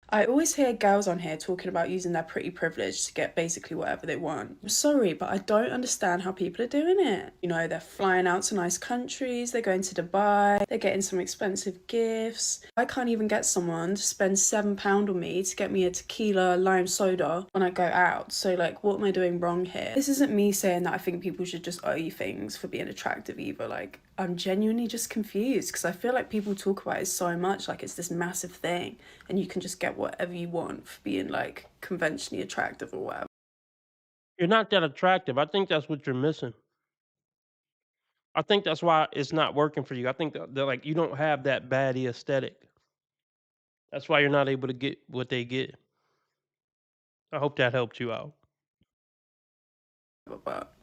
I always hear girls on here talking about using their pretty privilege to get basically whatever they want. I'm sorry, but I don't understand how people are doing it. You know, they're flying out to nice countries, they're going to Dubai, they're getting some expensive gifts. I can't even get someone to spend £7 on me to get me a tequila lime soda when I go out. So, like, what am I doing wrong here? This isn't me saying that I think people should just owe you things for being attractive either. Like, I'm genuinely just confused because I feel like people talk about it so much, like it's this massive thing, and you can just get whatever you want for being like conventionally attractive or whatever. You're not that attractive. I think that's what you're missing. I think that's why it's not working for you. I think that like you don't have that baddie aesthetic. That's why you're not able to get what they get. I hope that helped you out. But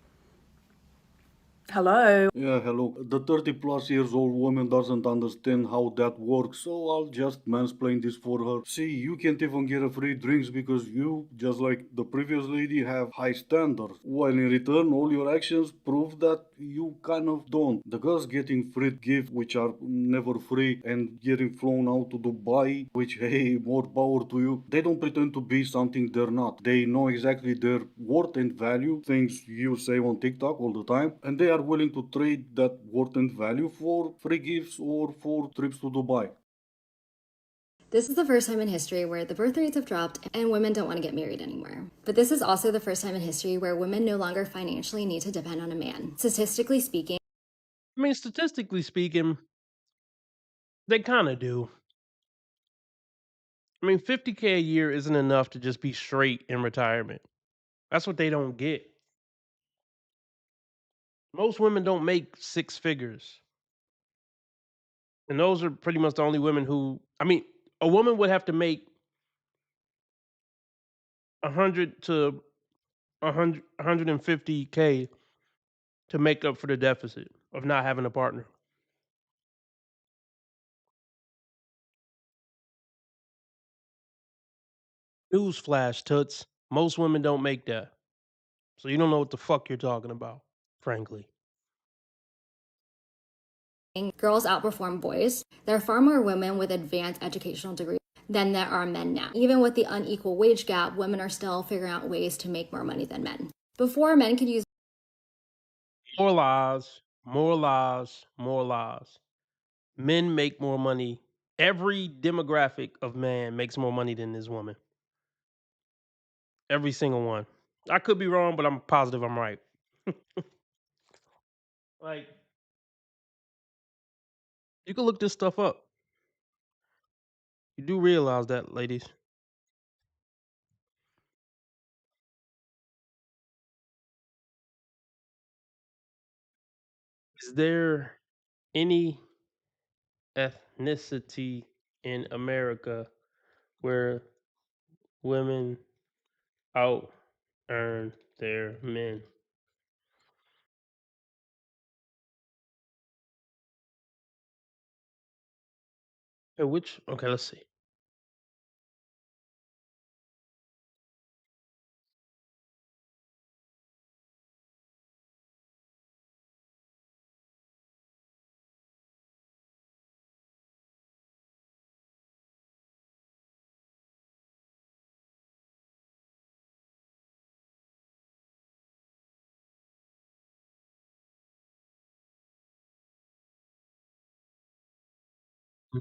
hello. Yeah, hello. The 30 plus years old woman doesn't understand how that works, so I'll just mansplain this for her. See, you can't even get a free drinks because you, just like the previous lady, have high standards. While in return, all your actions prove that you kind of don't. The girls getting free gifts, which are never free, and getting flown out to Dubai, which, hey, more power to you. They don't pretend to be something they're not. They know exactly their worth and value, things you say on TikTok all the time, and they are willing to trade that worth and value for free gifts or for trips to Dubai. This is the first time in history where the birth rates have dropped and women don't want to get married anymore. But this is also the first time in history where women no longer financially need to depend on a man. Statistically speaking, I mean, statistically speaking, they kind of do. I mean, 50K a year isn't enough to just be straight in retirement. That's what they don't get. Most women don't make six figures. And those are pretty much the only women who, I mean, a woman would have to make 100 to 150K to make up for the deficit of not having a partner. Newsflash, toots. Most women don't make that. So you don't know what the fuck you're talking about, frankly. girls outperform boys. There are far more women with advanced educational degrees than there are men now. Even with the unequal wage gap, women are still figuring out ways to make more money than men. Before, men could use More lies, more lies, more lies. Men make more money. Every demographic of man makes more money than this woman. Every single one. I could be wrong, but I'm positive I'm right. Like, you can look this stuff up. You do realize that, ladies. Is there any ethnicity in America where women out earn their men? Which? Okay, let's see. Do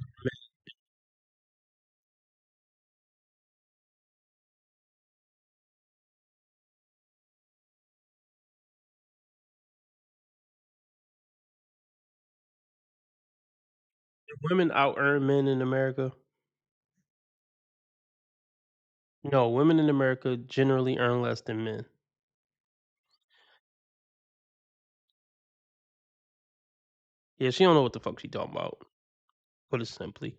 women out earn men in America? No, women in America generally earn less than men. Yeah, she don't know what the fuck she talking about. Put it simply.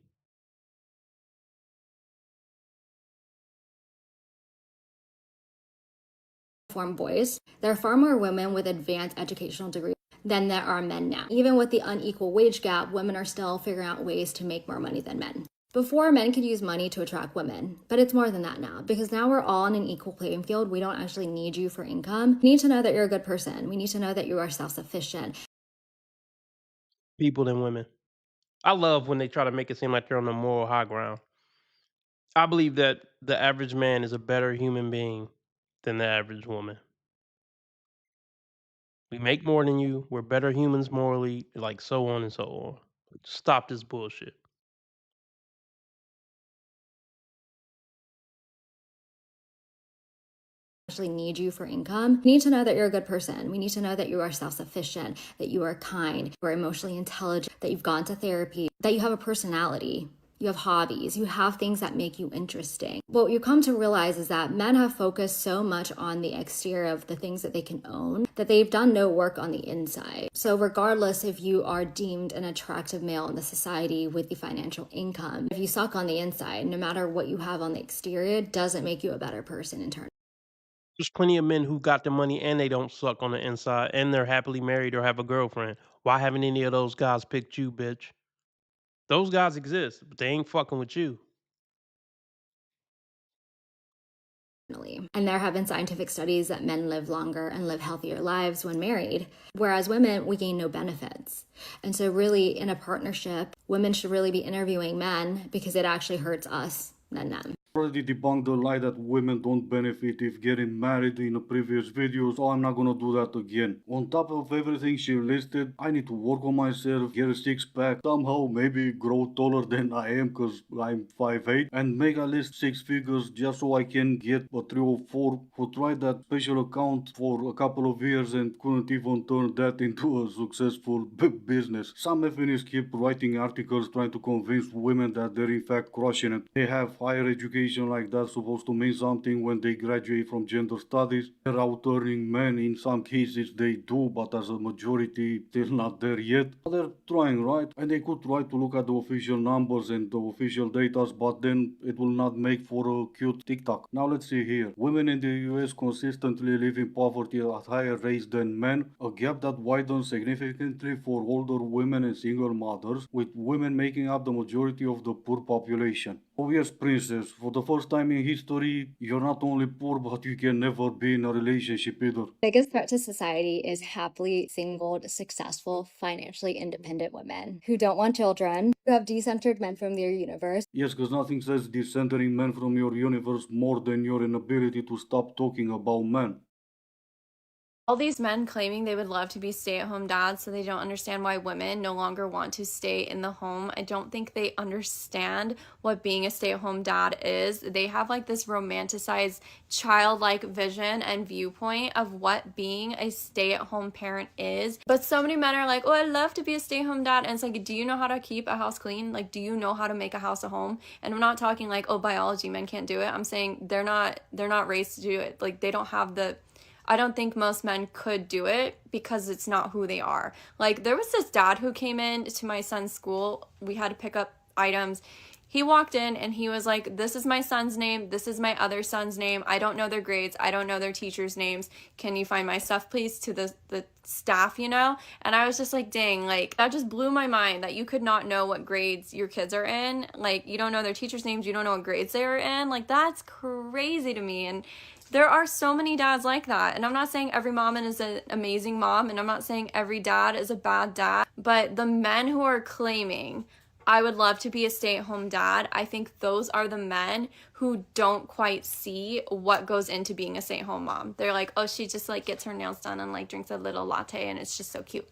Form boys. There are far more women with advanced educational degrees than there are men now. Even with the unequal wage gap, women are still figuring out ways to make more money than men. Before, men could use money to attract women, but it's more than that now, because now we're all on an equal playing field. We don't actually need you for income. We need to know that you're a good person. We need to know that you are self-sufficient. People than women. I love when they try to make it seem like they're on the moral high ground. I believe that the average man is a better human being than the average woman. We make more than you. We're better humans morally, like so on and so on. Stop this bullshit. Actually need you for income. We need to know that you're a good person. We need to know that you are self-sufficient, that you are kind, you are emotionally intelligent, that you've gone to therapy, that you have a personality, you have hobbies, you have things that make you interesting. What you come to realize is that men have focused so much on the exterior of the things that they can own that they've done no work on the inside. So regardless if you are deemed an attractive male in the society with the financial income, if you suck on the inside, no matter what you have on the exterior, it doesn't make you a better person in turn. There's plenty of men who got the money and they don't suck on the inside and they're happily married or have a girlfriend. Why haven't any of those guys picked you, bitch? Those guys exist, but they ain't fucking with you. And there have been scientific studies that men live longer and live healthier lives when married, whereas women, we gain no benefits. And so really in a partnership, women should really be interviewing men because it actually hurts us than them. Already debunked the lie that women don't benefit if getting married in the previous video, so I'm not gonna do that again. On top of everything she listed, I need to work on myself, get a six-pack, somehow maybe grow taller than I am cause I'm 5'8", and make at least 6 figures just so I can get a 304 who tried that special account for a couple of years and couldn't even turn that into a successful business. Some feminists keep writing articles trying to convince women that they're in fact crushing it. They have higher education like that's supposed to mean something when they graduate from gender studies. They're out-earning men. In some cases they do, but as a majority they're not there yet. But they're trying, right? And they could try to look at the official numbers and the official data, but then it will not make for a cute TikTok. Now let's see here. Women in the US consistently live in poverty at higher rates than men, a gap that widens significantly for older women and single mothers, with women making up the majority of the poor population. Oh yes, princess, for the first time in history, you're not only poor, but you can never be in a relationship either. Biggest threat to society is happily singled, successful, financially independent women who don't want children, who have decentered men from their universe. Yes, because nothing says decentering men from your universe more than your inability to stop talking about men. All these men claiming they would love to be stay-at-home dads, so they don't understand why women no longer want to stay in the home. I don't think they understand what being a stay-at-home dad is. They have like this romanticized childlike vision and viewpoint of what being a stay-at-home parent is. But so many men are like, oh, I'd love to be a stay-at-home dad. And it's like, do you know how to keep a house clean? Like, do you know how to make a house a home? And I'm not talking like, oh, biology, men can't do it. I'm saying they're not raised to do it. Like, they don't have the... I don't think most men could do it because it's not who they are. Like, there was this dad who came in to my son's school. We had to pick up items. He walked in and he was like, this is my son's name. This is my other son's name. I don't know their grades. I don't know their teachers' names. Can you find my stuff, please? To the staff, you know? And I was just like, dang, like, that just blew my mind that you could not know what grades your kids are in. Like, you don't know their teachers' names. You don't know what grades they are in. Like, that's crazy to me. And there are so many dads like that. And I'm not saying every mom is an amazing mom, and I'm not saying every dad is a bad dad, but the men who are claiming, I would love to be a stay-at-home dad, I think those are the men who don't quite see what goes into being a stay-at-home mom. They're like, oh, she just like gets her nails done and like drinks a little latte and it's just so cute.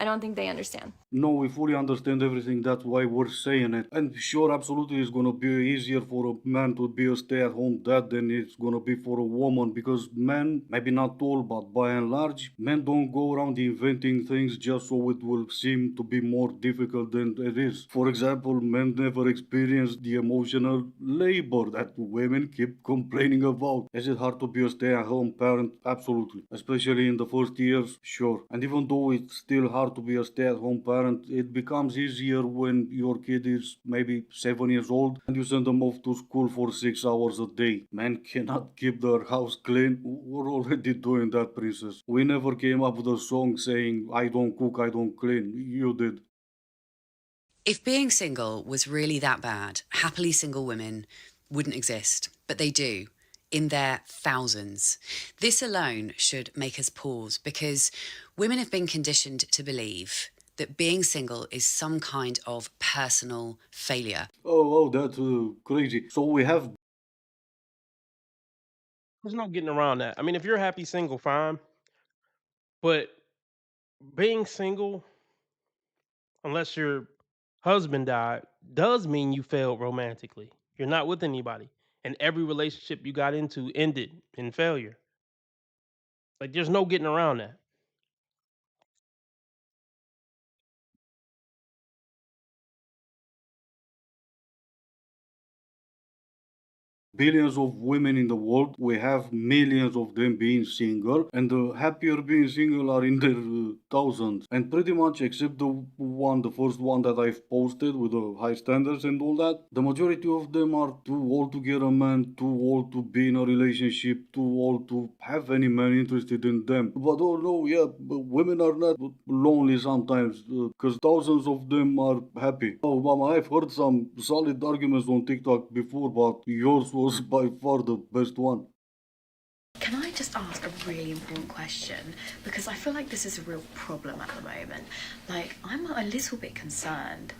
I don't think they understand. No, we fully understand everything. That's why we're saying it. And sure, absolutely, it's gonna be easier for a man to be a stay-at-home dad than it's gonna be for a woman, because men, maybe not all, but by and large, men don't go around inventing things just so it will seem to be more difficult than it is. For example, men never experience the emotional labor that women keep complaining about. Is it hard to be a stay-at-home parent? Absolutely. Especially in the first years, sure. And even though it's still hard hard to be a stay-at-home parent. It becomes easier when your kid is maybe 7 years old and you send them off to school for 6 hours a day. Men cannot keep their house clean. We're already doing that, princess. We never came up with a song saying, I don't cook, I don't clean. You did. If being single was really that bad, happily single women wouldn't exist, but they do, in their thousands. This alone should make us pause, because women have been conditioned to believe that being single is some kind of personal failure. Oh, that's crazy. So we have... There's no getting around that. I mean, if you're happy single, fine. But being single, unless your husband died, does mean you failed romantically. You're not with anybody. And every relationship you got into ended in failure. Like, there's no getting around that. billions of women in the world. We have millions of them being single, and the happier being single are in their thousands. And pretty much, except the first one that I've posted with the high standards and all that, the majority of them are too old to get a man, too old to be in a relationship, too old to have any man interested in them. But oh no, yeah, but women are not lonely sometimes, because thousands of them are happy. Oh, mama, I've heard some solid arguments on TikTok before, but yours was by far the best one. Can I just ask a really important question? Because I feel like this is a real problem at the moment. Like, I'm a little bit concerned.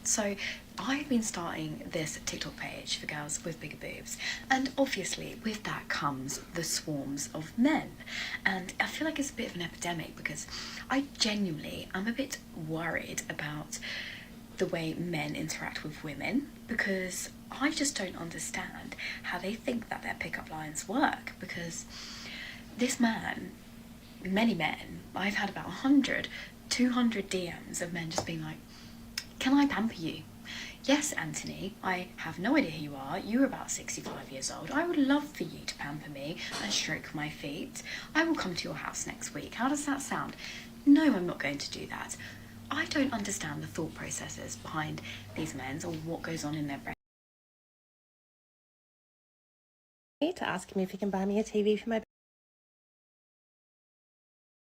So, I've been starting this TikTok page for girls with bigger boobs. And obviously, with that comes the swarms of men. And I feel like it's a bit of an epidemic because I genuinely am a bit worried about the way men interact with women, because I just don't understand how they think that their pickup lines work. Because this man, many men, I've had about 100, 200 DMs of men just being like, can I pamper you? Yes, Anthony, I have no idea who you are. You're about 65 years old. I would love for you to pamper me and stroke my feet. I will come to your house next week. How does that sound? No, I'm not going to do that. I don't understand the thought processes behind these men or what goes on in their brain. To ask him if he can buy me a TV for my...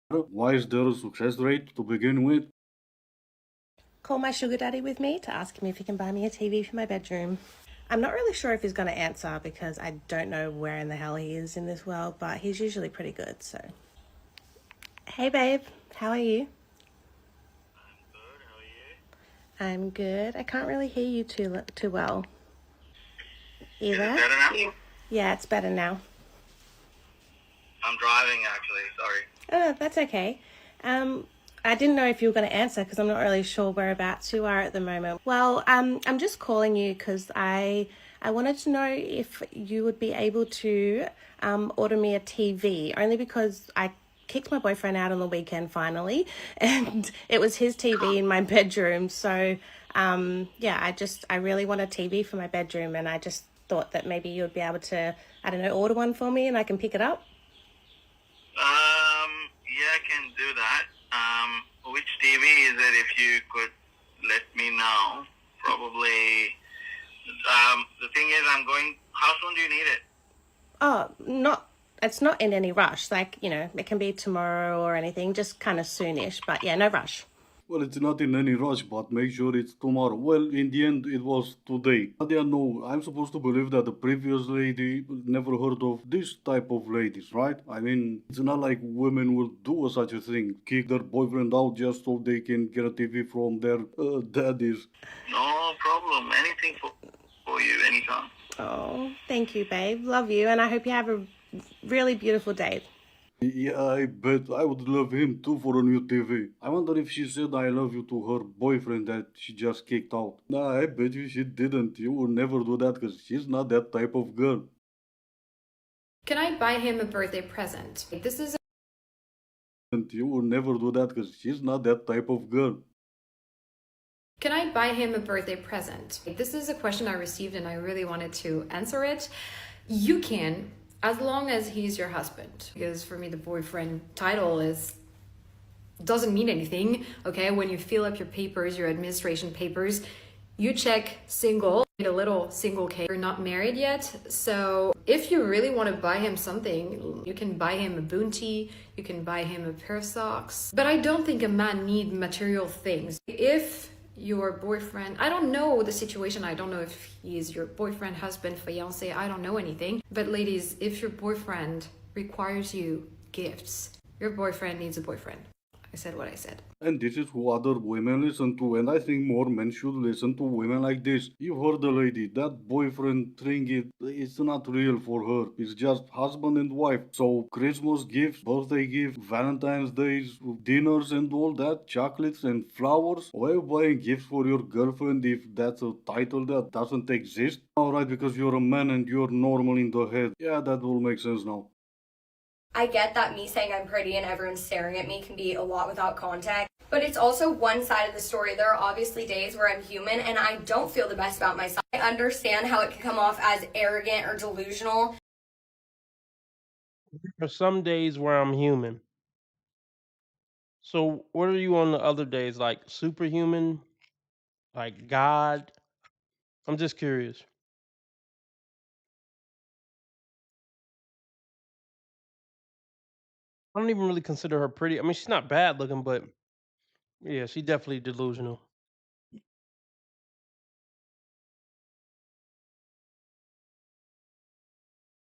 Why is there a success rate to begin with? Call my sugar daddy with me to ask him if he can buy me a TV for my bedroom. I'm not really sure if he's going to answer because I don't know where in the hell he is in this world, but he's usually pretty good, so... Hey babe, how are you? I'm good. I can't really hear you too well. Either? Is it better now? Yeah, it's better now. I'm driving, actually. Sorry. Oh, that's okay. I didn't know if you were going to answer because I'm not really sure whereabouts you are at the moment. Well, I'm just calling you because I wanted to know if you would be able to order me a TV, only because I kicked my boyfriend out on the weekend finally, and it was his TV in my bedroom. So yeah, I really want a TV for my bedroom, and I just thought that maybe you would be able to, I don't know, order one for me and I can pick it up. Yeah, I can do that. Which TV is it, if you could let me know? Probably, the thing is, how soon do you need it? Oh, it's not in any rush. Like, you know, it can be tomorrow or anything, just kind of soonish, but yeah, no rush. Well, it's not in any rush, but make sure it's tomorrow. Well, in the end, it was today. Nadia, no, I'm supposed to believe that the previous lady never heard of this type of ladies, right? I mean, it's not like women will do such a thing. Kick their boyfriend out just so they can get a TV from their daddies. No problem. Anything for you, anytime. Oh, thank you, babe. Love you, and I hope you have a really beautiful day. Yeah, I bet I would love him too for a new TV. I wonder if she said I love you to her boyfriend that she just kicked out. Nah, I bet you she didn't. You would never do that because she's not that type of girl. Can I buy him a birthday present? This is... You would never do that because she's not that type of girl. Can I buy him a birthday present? This is a question I received and I really wanted to answer it. You can, as long as he's your husband. Because for me, the boyfriend title is doesn't mean anything, okay? When you fill up your papers, your administration papers, you check single, a little single case. You're not married yet, so if you really want to buy him something, you can buy him a bounty, you can buy him a pair of socks. But I don't think a man needs material things. If your boyfriend, I don't know the situation, I don't know if he is your boyfriend, husband, fiance, I don't know anything. But ladies, if your boyfriend requires you gifts, your boyfriend needs a boyfriend. I said what I said. And this is who other women listen to, and I think more men should listen to women like this. You heard the lady, that boyfriend thing, it's not real for her. It's just husband and wife. So Christmas gifts, birthday gifts, Valentine's Days, dinners and all that, chocolates and flowers. Why are you buying gifts for your girlfriend if that's a title that doesn't exist? Alright, because you're a man and you're normal in the head. Yeah, that will make sense now. I get that me saying I'm pretty and everyone staring at me can be a lot without context, but it's also one side of the story. There are obviously days where I'm human and I don't feel the best about myself. I understand how it can come off as arrogant or delusional. There's some days where I'm human. So what are you on the other days? Like superhuman? Like God? I'm just curious. I don't even really consider her pretty. I mean, she's not bad looking, but yeah, she's definitely delusional.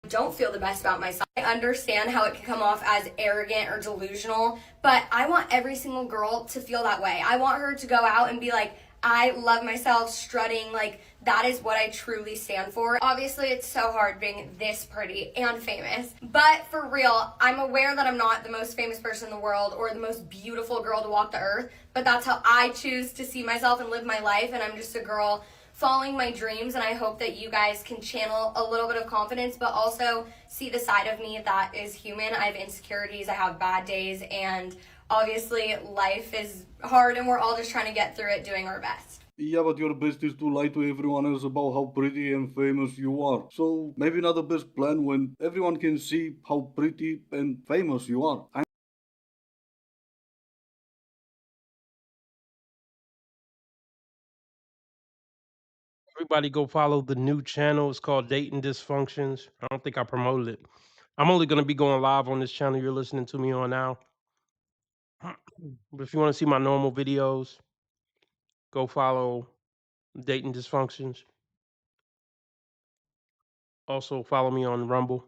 Don't feel the best about myself. I understand how it can come off as arrogant or delusional, but I want every single girl to feel that way. I want her to go out and be like, I love myself, strutting, like that is what I truly stand for. Obviously, it's so hard being this pretty and famous, but for real, I'm aware that I'm not the most famous person in the world or the most beautiful girl to walk the earth, but that's how I choose to see myself and live my life, and I'm just a girl following my dreams, and I hope that you guys can channel a little bit of confidence, but also see the side of me that is human. I have insecurities, I have bad days, and obviously life is hard and we're all just trying to get through it doing our best. Yeah, but your best is to lie to everyone else about how pretty and famous you are. So maybe not the best plan when everyone can see how pretty and famous you are. Everybody go follow the new channel. It's called Dating Dysfunctions. I don't think I promoted it. I'm only going to be going live on this channel you're listening to me on now. But if you want to see my normal videos, go follow Dating Dysfunctions. Also follow me on Rumble.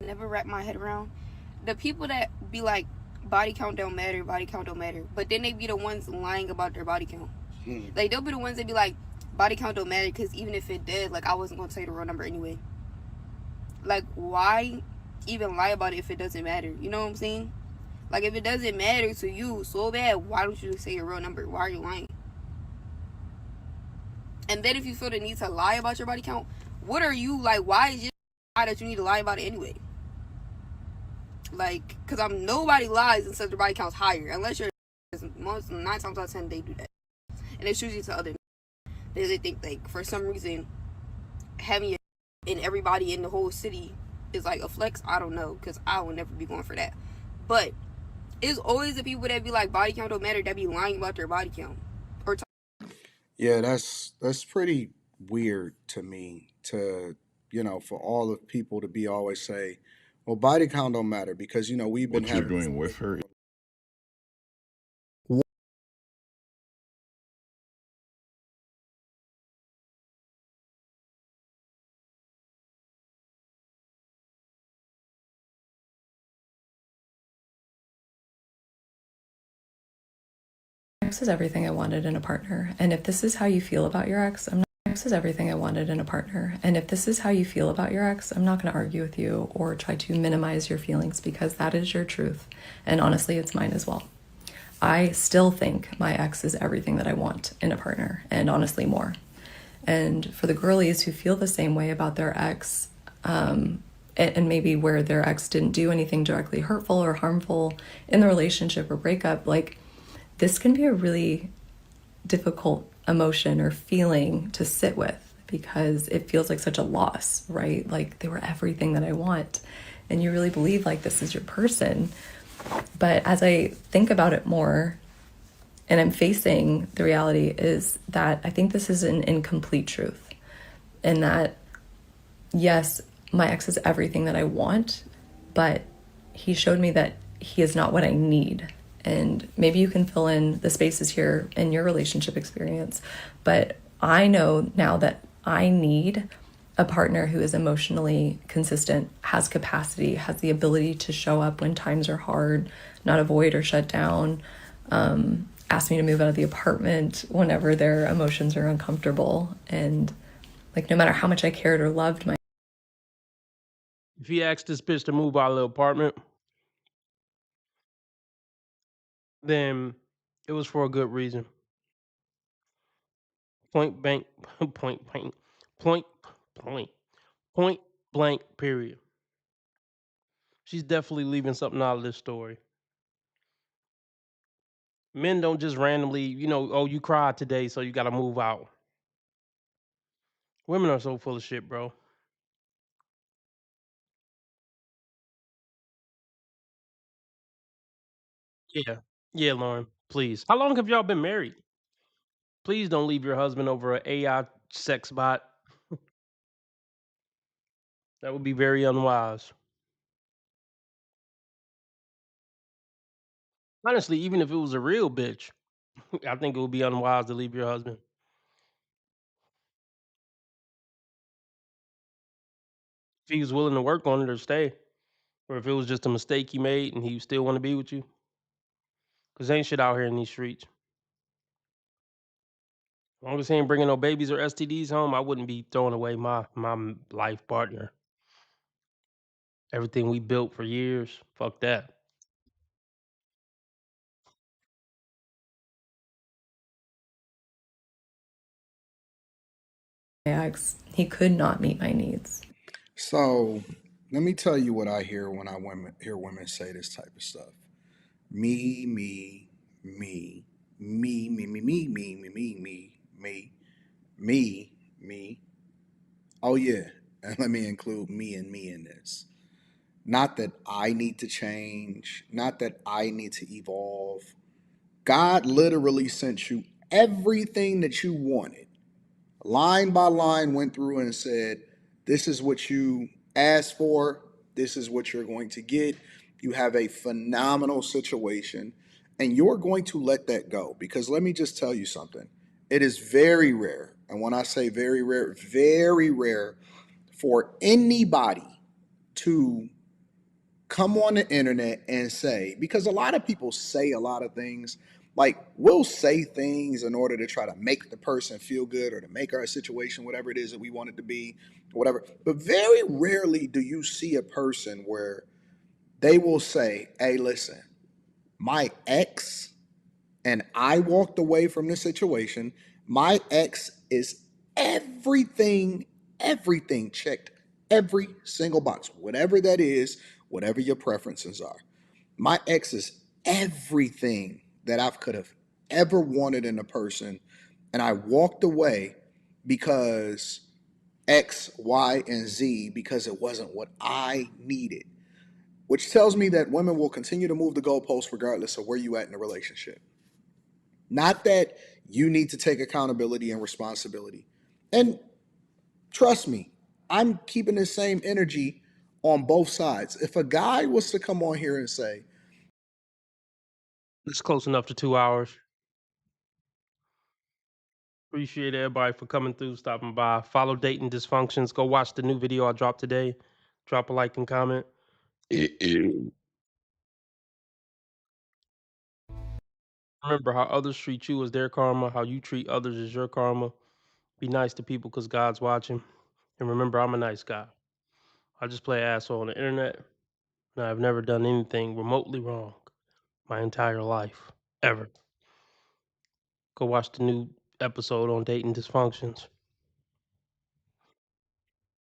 Never wrap my head around the people that be like, body count don't matter, but then they be the ones lying about their body count. Like, they'll be the ones that be like, body count don't matter, because even if it did, like, I wasn't gonna tell you the real number anyway. Like, why even lie about it if it doesn't matter? You know what I'm saying? Like, if it doesn't matter to you so bad, why don't you just say your real number? Why are you lying? And then if you feel the need to lie about your body count, what are you, like, why is it that you need to lie about it anyway? Like, because nobody lies and says their body count's higher, unless you're, most 9 times out of 10 they do that, and it's usually to other. They think, like, for some reason having your in everybody in the whole city is like a flex. I don't know, because I will never be going for that. But it's always the people that be like, body count don't matter, that be lying about their body count. Or Yeah, that's pretty weird to me, to, you know, for all of people to be always say, well, body count don't matter, because, you know, we've been What you're having doing with her. Ex is everything I wanted in a partner, and if this is how you feel about your ex, Ex is everything I wanted in a partner, and if this is how you feel about your ex, I'm not going to argue with you or try to minimize your feelings, because that is your truth, and honestly, it's mine as well. I still think my ex is everything that I want in a partner, and honestly, more. And for the girlies who feel the same way about their ex, and maybe where their ex didn't do anything directly hurtful or harmful in the relationship or breakup, like, this can be a really difficult emotion or feeling to sit with because it feels like such a loss, right? Like, they were everything that I want. And you really believe like this is your person. But as I think about it more, and I'm facing the reality, is that I think this is an incomplete truth. And that, yes, my ex is everything that I want, but he showed me that he is not what I need. And maybe you can fill in the spaces here in your relationship experience. But I know now that I need a partner who is emotionally consistent, has capacity, has the ability to show up when times are hard, not avoid or shut down, ask me to move out of the apartment whenever their emotions are uncomfortable. And like, no matter how much I cared or loved my If he asked this bitch to move out of the apartment, then it was for a good reason. Point blank, point blank, point, point, point blank, period. She's definitely leaving something out of this story. Men don't just randomly, oh, you cried today, so you got to move out. Women are so full of shit, bro. Yeah. Yeah, Lauren, please. How long have y'all been married? Please don't leave your husband over an AI sex bot. That would be very unwise. Honestly, even if it was a real bitch, I think it would be unwise to leave your husband. If he was willing to work on it or stay, or if it was just a mistake he made and he still want to be with you, because ain't shit out here in these streets. As long as he ain't bringing no babies or STDs home, I wouldn't be throwing away my life partner. Everything we built for years, fuck that. ex, he could not meet my needs. So let me tell you what I hear when hear women say this type of stuff. Me, me, me, me, me, me, me, me, me, me, me, me. Oh yeah, and let me include me and me in this. Not that I need to change, not that I need to evolve. God literally sent you everything that you wanted. Line by line went through and said, this is what you asked for, this is what you're going to get. You have a phenomenal situation, and you're going to let that go. Because let me just tell you something. It is very rare, and when I say very rare for anybody to come on the internet and say, because a lot of people say a lot of things, like we'll say things in order to try to make the person feel good or to make our situation whatever it is that we want it to be, or whatever. But very rarely do you see a person where they will say, hey, listen, my ex and I walked away from this situation. My ex is everything, everything checked, every single box, whatever that is, whatever your preferences are. My ex is everything that I could have ever wanted in a person. And I walked away because X, Y, and Z, because it wasn't what I needed. Which tells me that women will continue to move the goalposts regardless of where you at in the relationship. Not that you need to take accountability and responsibility. And trust me, I'm keeping the same energy on both sides. If a guy was to come on here and say, It's close enough to 2 hours. Appreciate everybody for coming through, stopping by. Follow Dating Dysfunctions. Go watch the new video I dropped today. Drop a like and comment. Remember, how others treat you is their karma. How you treat others is your karma. Be nice to people because God's watching. And remember, I'm a nice guy. I just play asshole on the internet, and I've never done anything remotely wrong my entire life. ever. Go watch the new episode on dating dysfunctions.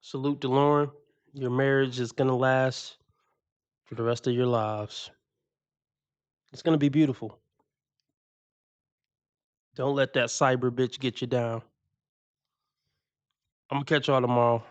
Salute to Lauren. Your marriage is gonna last for the rest of your lives. It's gonna be beautiful. Don't let that cyber bitch get you down. I'm gonna catch y'all tomorrow.